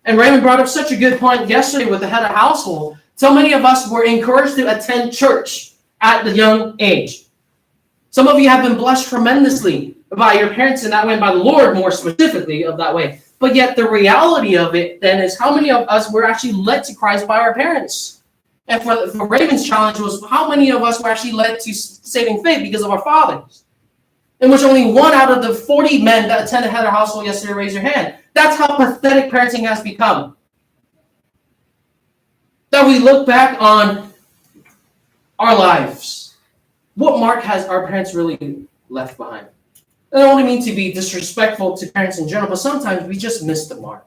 And Raymond brought up such a good point yesterday with the head of household. So many of us were encouraged to attend church at the young age. Some of you have been blessed tremendously by your parents in that way, and by the Lord more specifically of that way. But yet the reality of it then is how many of us were actually led to Christ by our parents? And for Raymond's challenge was how many of us were actually led to saving faith because of our fathers? In which only 1 out of the 40 men that attended Heather household yesterday raised their hand. That's how pathetic parenting has become. That we look back on our lives. What mark has our parents really left behind? I don't mean to be disrespectful to parents in general, but sometimes we just miss the mark.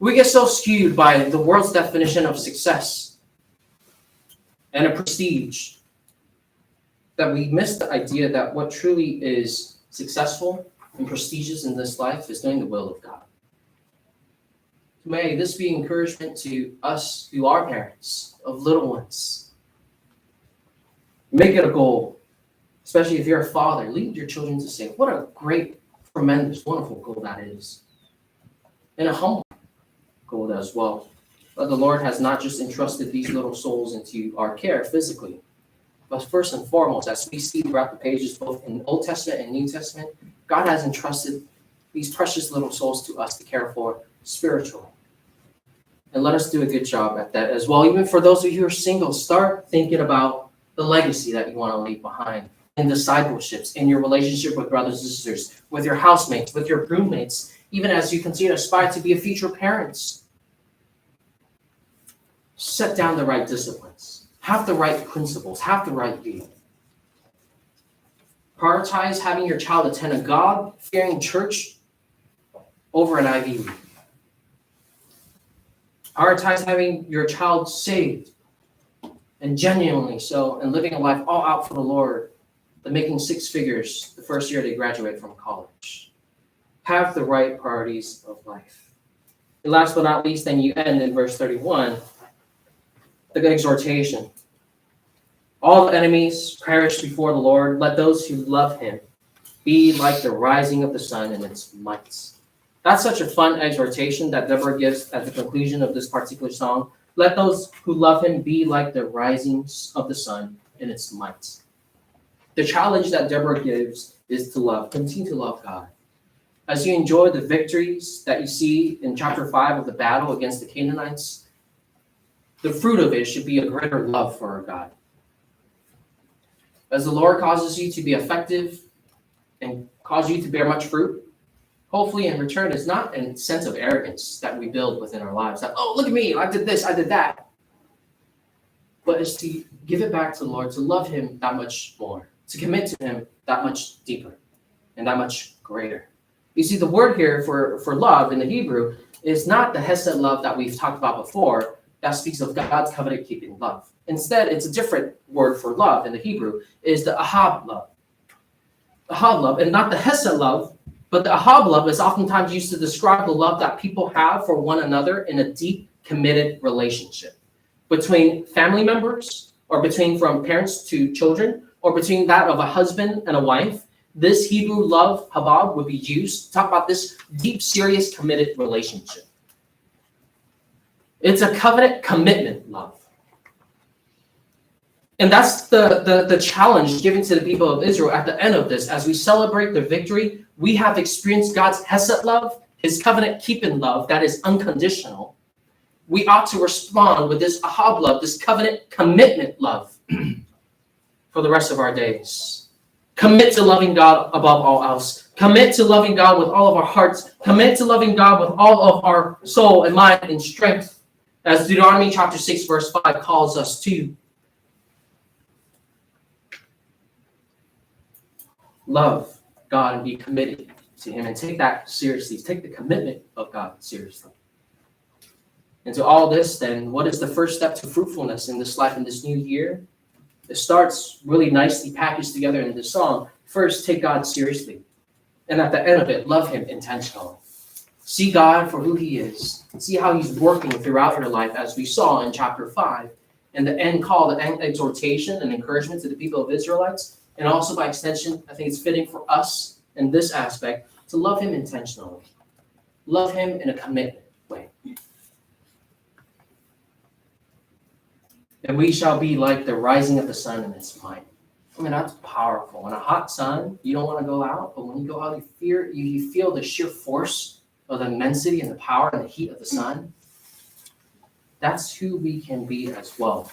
We get so skewed by the world's definition of success and a prestige that we miss the idea that what truly is successful and prestigious in this life is doing the will of God. May this be encouragement to us who are parents of little ones. Make it a goal, especially if you're a father. Lead your children to say, what a great, tremendous, wonderful goal that is. And a humble goal as well. But the Lord has not just entrusted these little souls into our care physically, but first and foremost, as we see throughout the pages, both in Old Testament and New Testament, God has entrusted these precious little souls to us to care for spiritually. And let us do a good job at that as well. Even for those of you who are single, start thinking about the legacy that you want to leave behind in discipleships, in your relationship with brothers and sisters, with your housemates, with your roommates, even as you continue to aspire to be a future parents. Set down the right disciplines, have the right principles, have the right view. Prioritize having your child attend a God-fearing church over an Ivy League. Prioritize having your child saved and genuinely so, and living a life all out for the Lord, than making six figures the first year they graduate from college. Have the right priorities of life. And last but not least, then you end in verse 31, the exhortation. All the enemies perish before the Lord. Let those who love him be like the rising of the sun in its might. That's such a fun exhortation that Deborah gives at the conclusion of this particular song. Let those who love him be like the rising of the sun in its might. The challenge that Deborah gives is to love, continue to love God. As you enjoy the victories that you see in chapter 5 of the battle against the Canaanites, the fruit of it should be a greater love for our God. As the Lord causes you to be effective and cause you to bear much fruit, hopefully in return it's not a sense of arrogance that we build within our lives. That, oh, look at me, I did this, I did that. But it's to give it back to the Lord, to love him that much more, to commit to him that much deeper and that much greater. You see, the word here for love in the Hebrew is not the hesed love that we've talked about before that speaks of God's covenant-keeping love. Instead, it's a different word for love in the Hebrew, is the ahab love. Ahab love, and not the hesed love, but the ahab love is oftentimes used to describe the love that people have for one another in a deep, committed relationship. Between family members, or between from parents to children, or between that of a husband and a wife, this Hebrew love, habab, would be used to talk about this deep, serious, committed relationship. It's a covenant commitment love. And that's the challenge given to the people of Israel at the end of this. As we celebrate the victory, we have experienced God's hesed love, his covenant-keeping love that is unconditional. We ought to respond with this ahab love, this covenant commitment love for the rest of our days. Commit to loving God above all else. Commit to loving God with all of our hearts. Commit to loving God with all of our soul and mind and strength, as Deuteronomy chapter 6, verse 5 calls us to. Love God and be committed to him and take that seriously. Take the commitment of God seriously. And to all this, then, what is the first step to fruitfulness in this life in this new year? It starts really nicely packaged together in this song. First, take God seriously. And at the end of it, love him intentionally. See God for who he is. See how he's working throughout your life, as we saw in chapter 5. And the end call, the end exhortation and encouragement to the people of Israelites. And also by extension, I think it's fitting for us in this aspect to love him intentionally. Love him in a commitment way. And we shall be like the rising of the sun in its might. I mean, that's powerful. In a hot sun, you don't want to go out, but when you go out, you feel the sheer force of the immensity and the power and the heat of the sun. That's who we can be as well.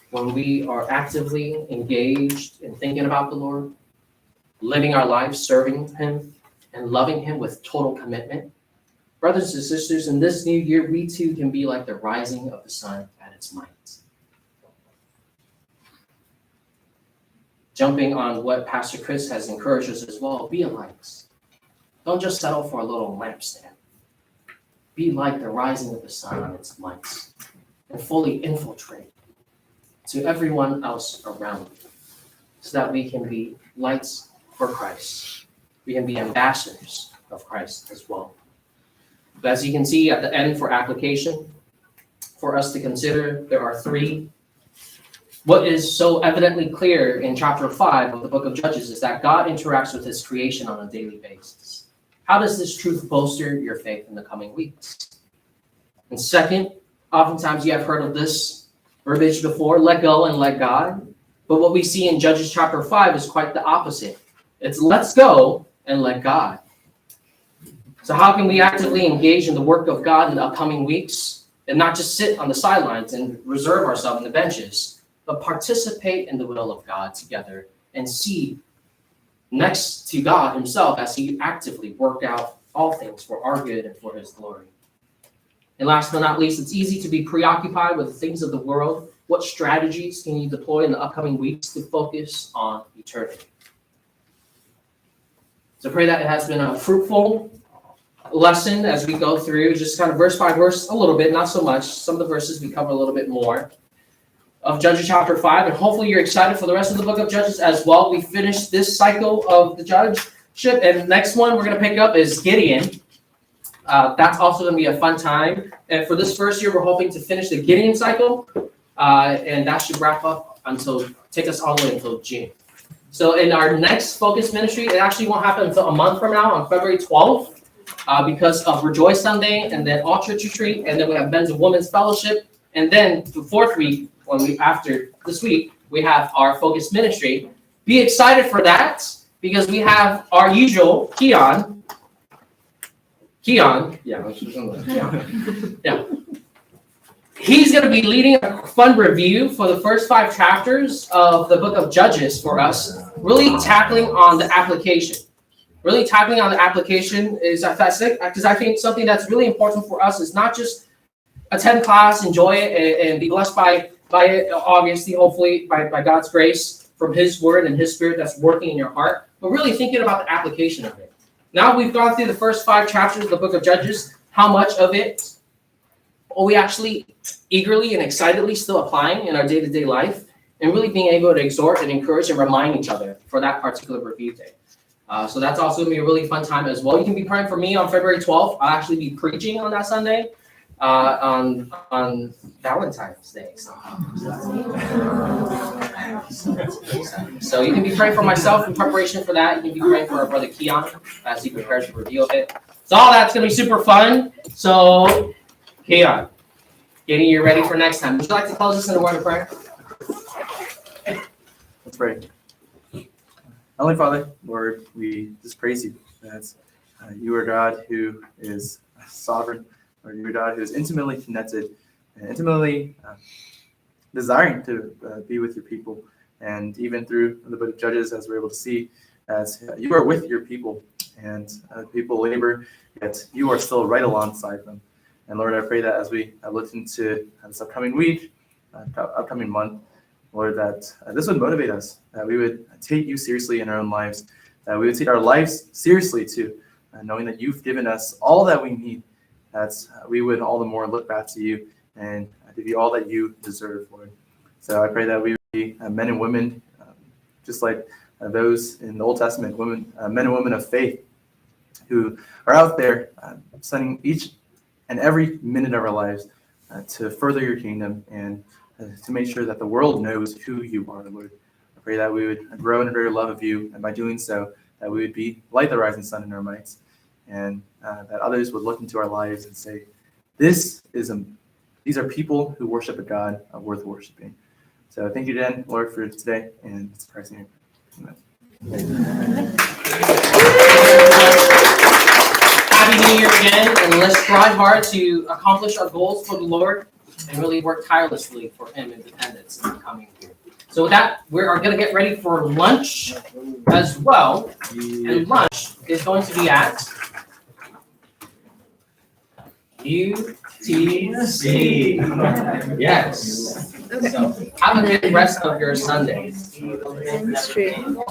When we are actively engaged in thinking about the Lord, living our lives, serving him, and loving him with total commitment. Brothers and sisters, in this new year, we too can be like the rising of the sun at its might. Jumping on what Pastor Chris has encouraged us as well, be a light. Don't just settle for a little lampstand. Be like the rising of the sun at its might and fully infiltrate to everyone else around you so that we can be lights for Christ. We can be ambassadors of Christ as well. But as you can see at the end for application, for us to consider, there are three. What is so evidently clear in chapter 5 of the book of Judges is that God interacts with his creation on a daily basis. How does this truth bolster your faith in the coming weeks? And second, oftentimes you have heard of this verbiage before, let go and let God. But what we see in Judges chapter 5 is quite the opposite. It's let's go and let God. So how can we actively engage in the work of God in the upcoming weeks and not just sit on the sidelines and reserve ourselves in the benches, but participate in the will of God together and see next to God himself as he actively worked out all things for our good and for his glory. And last but not least, it's easy to be preoccupied with the things of the world. What strategies can you deploy in the upcoming weeks to focus on eternity? So I pray that it has been a fruitful lesson as we go through, just kind of verse by verse a little bit, not so much. Some of the verses we cover a little bit more of Judges chapter 5, and hopefully you're excited for the rest of the book of Judges as well. We finished this cycle of the judgeship, and the next one we're going to pick up is Gideon. That's also going to be a fun time. And for this first year, we're hoping to finish the Gideon cycle, and that should wrap up take us all the way until June. So in our next focus ministry, it actually won't happen until a month from now on February 12th because of Rejoice Sunday and then All Church Retreat, and then we have Men's and Women's Fellowship, and then the fourth week, after this week, we have our focus ministry. Be excited for that because we have our usual Keon. Yeah. He's going to be leading a fun review for the first 5 chapters of the book of Judges for us, really tackling on the application. Really tackling on the application is fantastic because I think something that's really important for us is not just attend class, enjoy it, and be blessed by it, obviously, hopefully, by God's grace from his word and his spirit that's working in your heart, but really thinking about the application of it. Now we've gone through the first 5 chapters of the book of Judges, how much of it are we actually eagerly and excitedly still applying in our day-to-day life, and really being able to exhort and encourage and remind each other for that particular review day. So that's also going to be a really fun time as well. You can be praying for me on February 12th. I'll actually be preaching on that Sunday on Valentine's Day. So you can be praying for myself in preparation for that. You can be praying for our brother Keon as he prepares the review of it. So all that's going to be super fun. So Keon, getting you ready for next time. Would you like to close us in a word of prayer? Let's pray. Heavenly Father, Lord, we just praise you that you are God who is sovereign, or you are God who is intimately connected and intimately desiring to be with your people. And even through the book of Judges, as we're able to see, as you are with your people, and people labor, yet you are still right alongside them. And Lord, I pray that as we look into this upcoming week, upcoming month, Lord, that this would motivate us, that we would take you seriously in our own lives, that we would take our lives seriously too, knowing that you've given us all that we need, that we would all the more look back to you and give you all that you deserve, Lord. So I pray that we would be men and women, just like those in the Old Testament, men and women of faith who are out there spending each and every minute of our lives to further your kingdom and to make sure that the world knows who you are, Lord. I pray that we would grow in a greater love of you, and by doing so, that we would be like the rising sun in our midst, and that others would look into our lives and say, these are people who worship a God worth worshiping. So thank you again, Lord, for today, and it's Christ's name. Amen. Happy New Year again, and let's strive hard to accomplish our goals for the Lord and really work tirelessly for him in dependence in the coming year. So with that, we are going to get ready for lunch as well, and lunch is going to be at UTC. Yes. Okay. So have a good rest of your Sunday. That's true.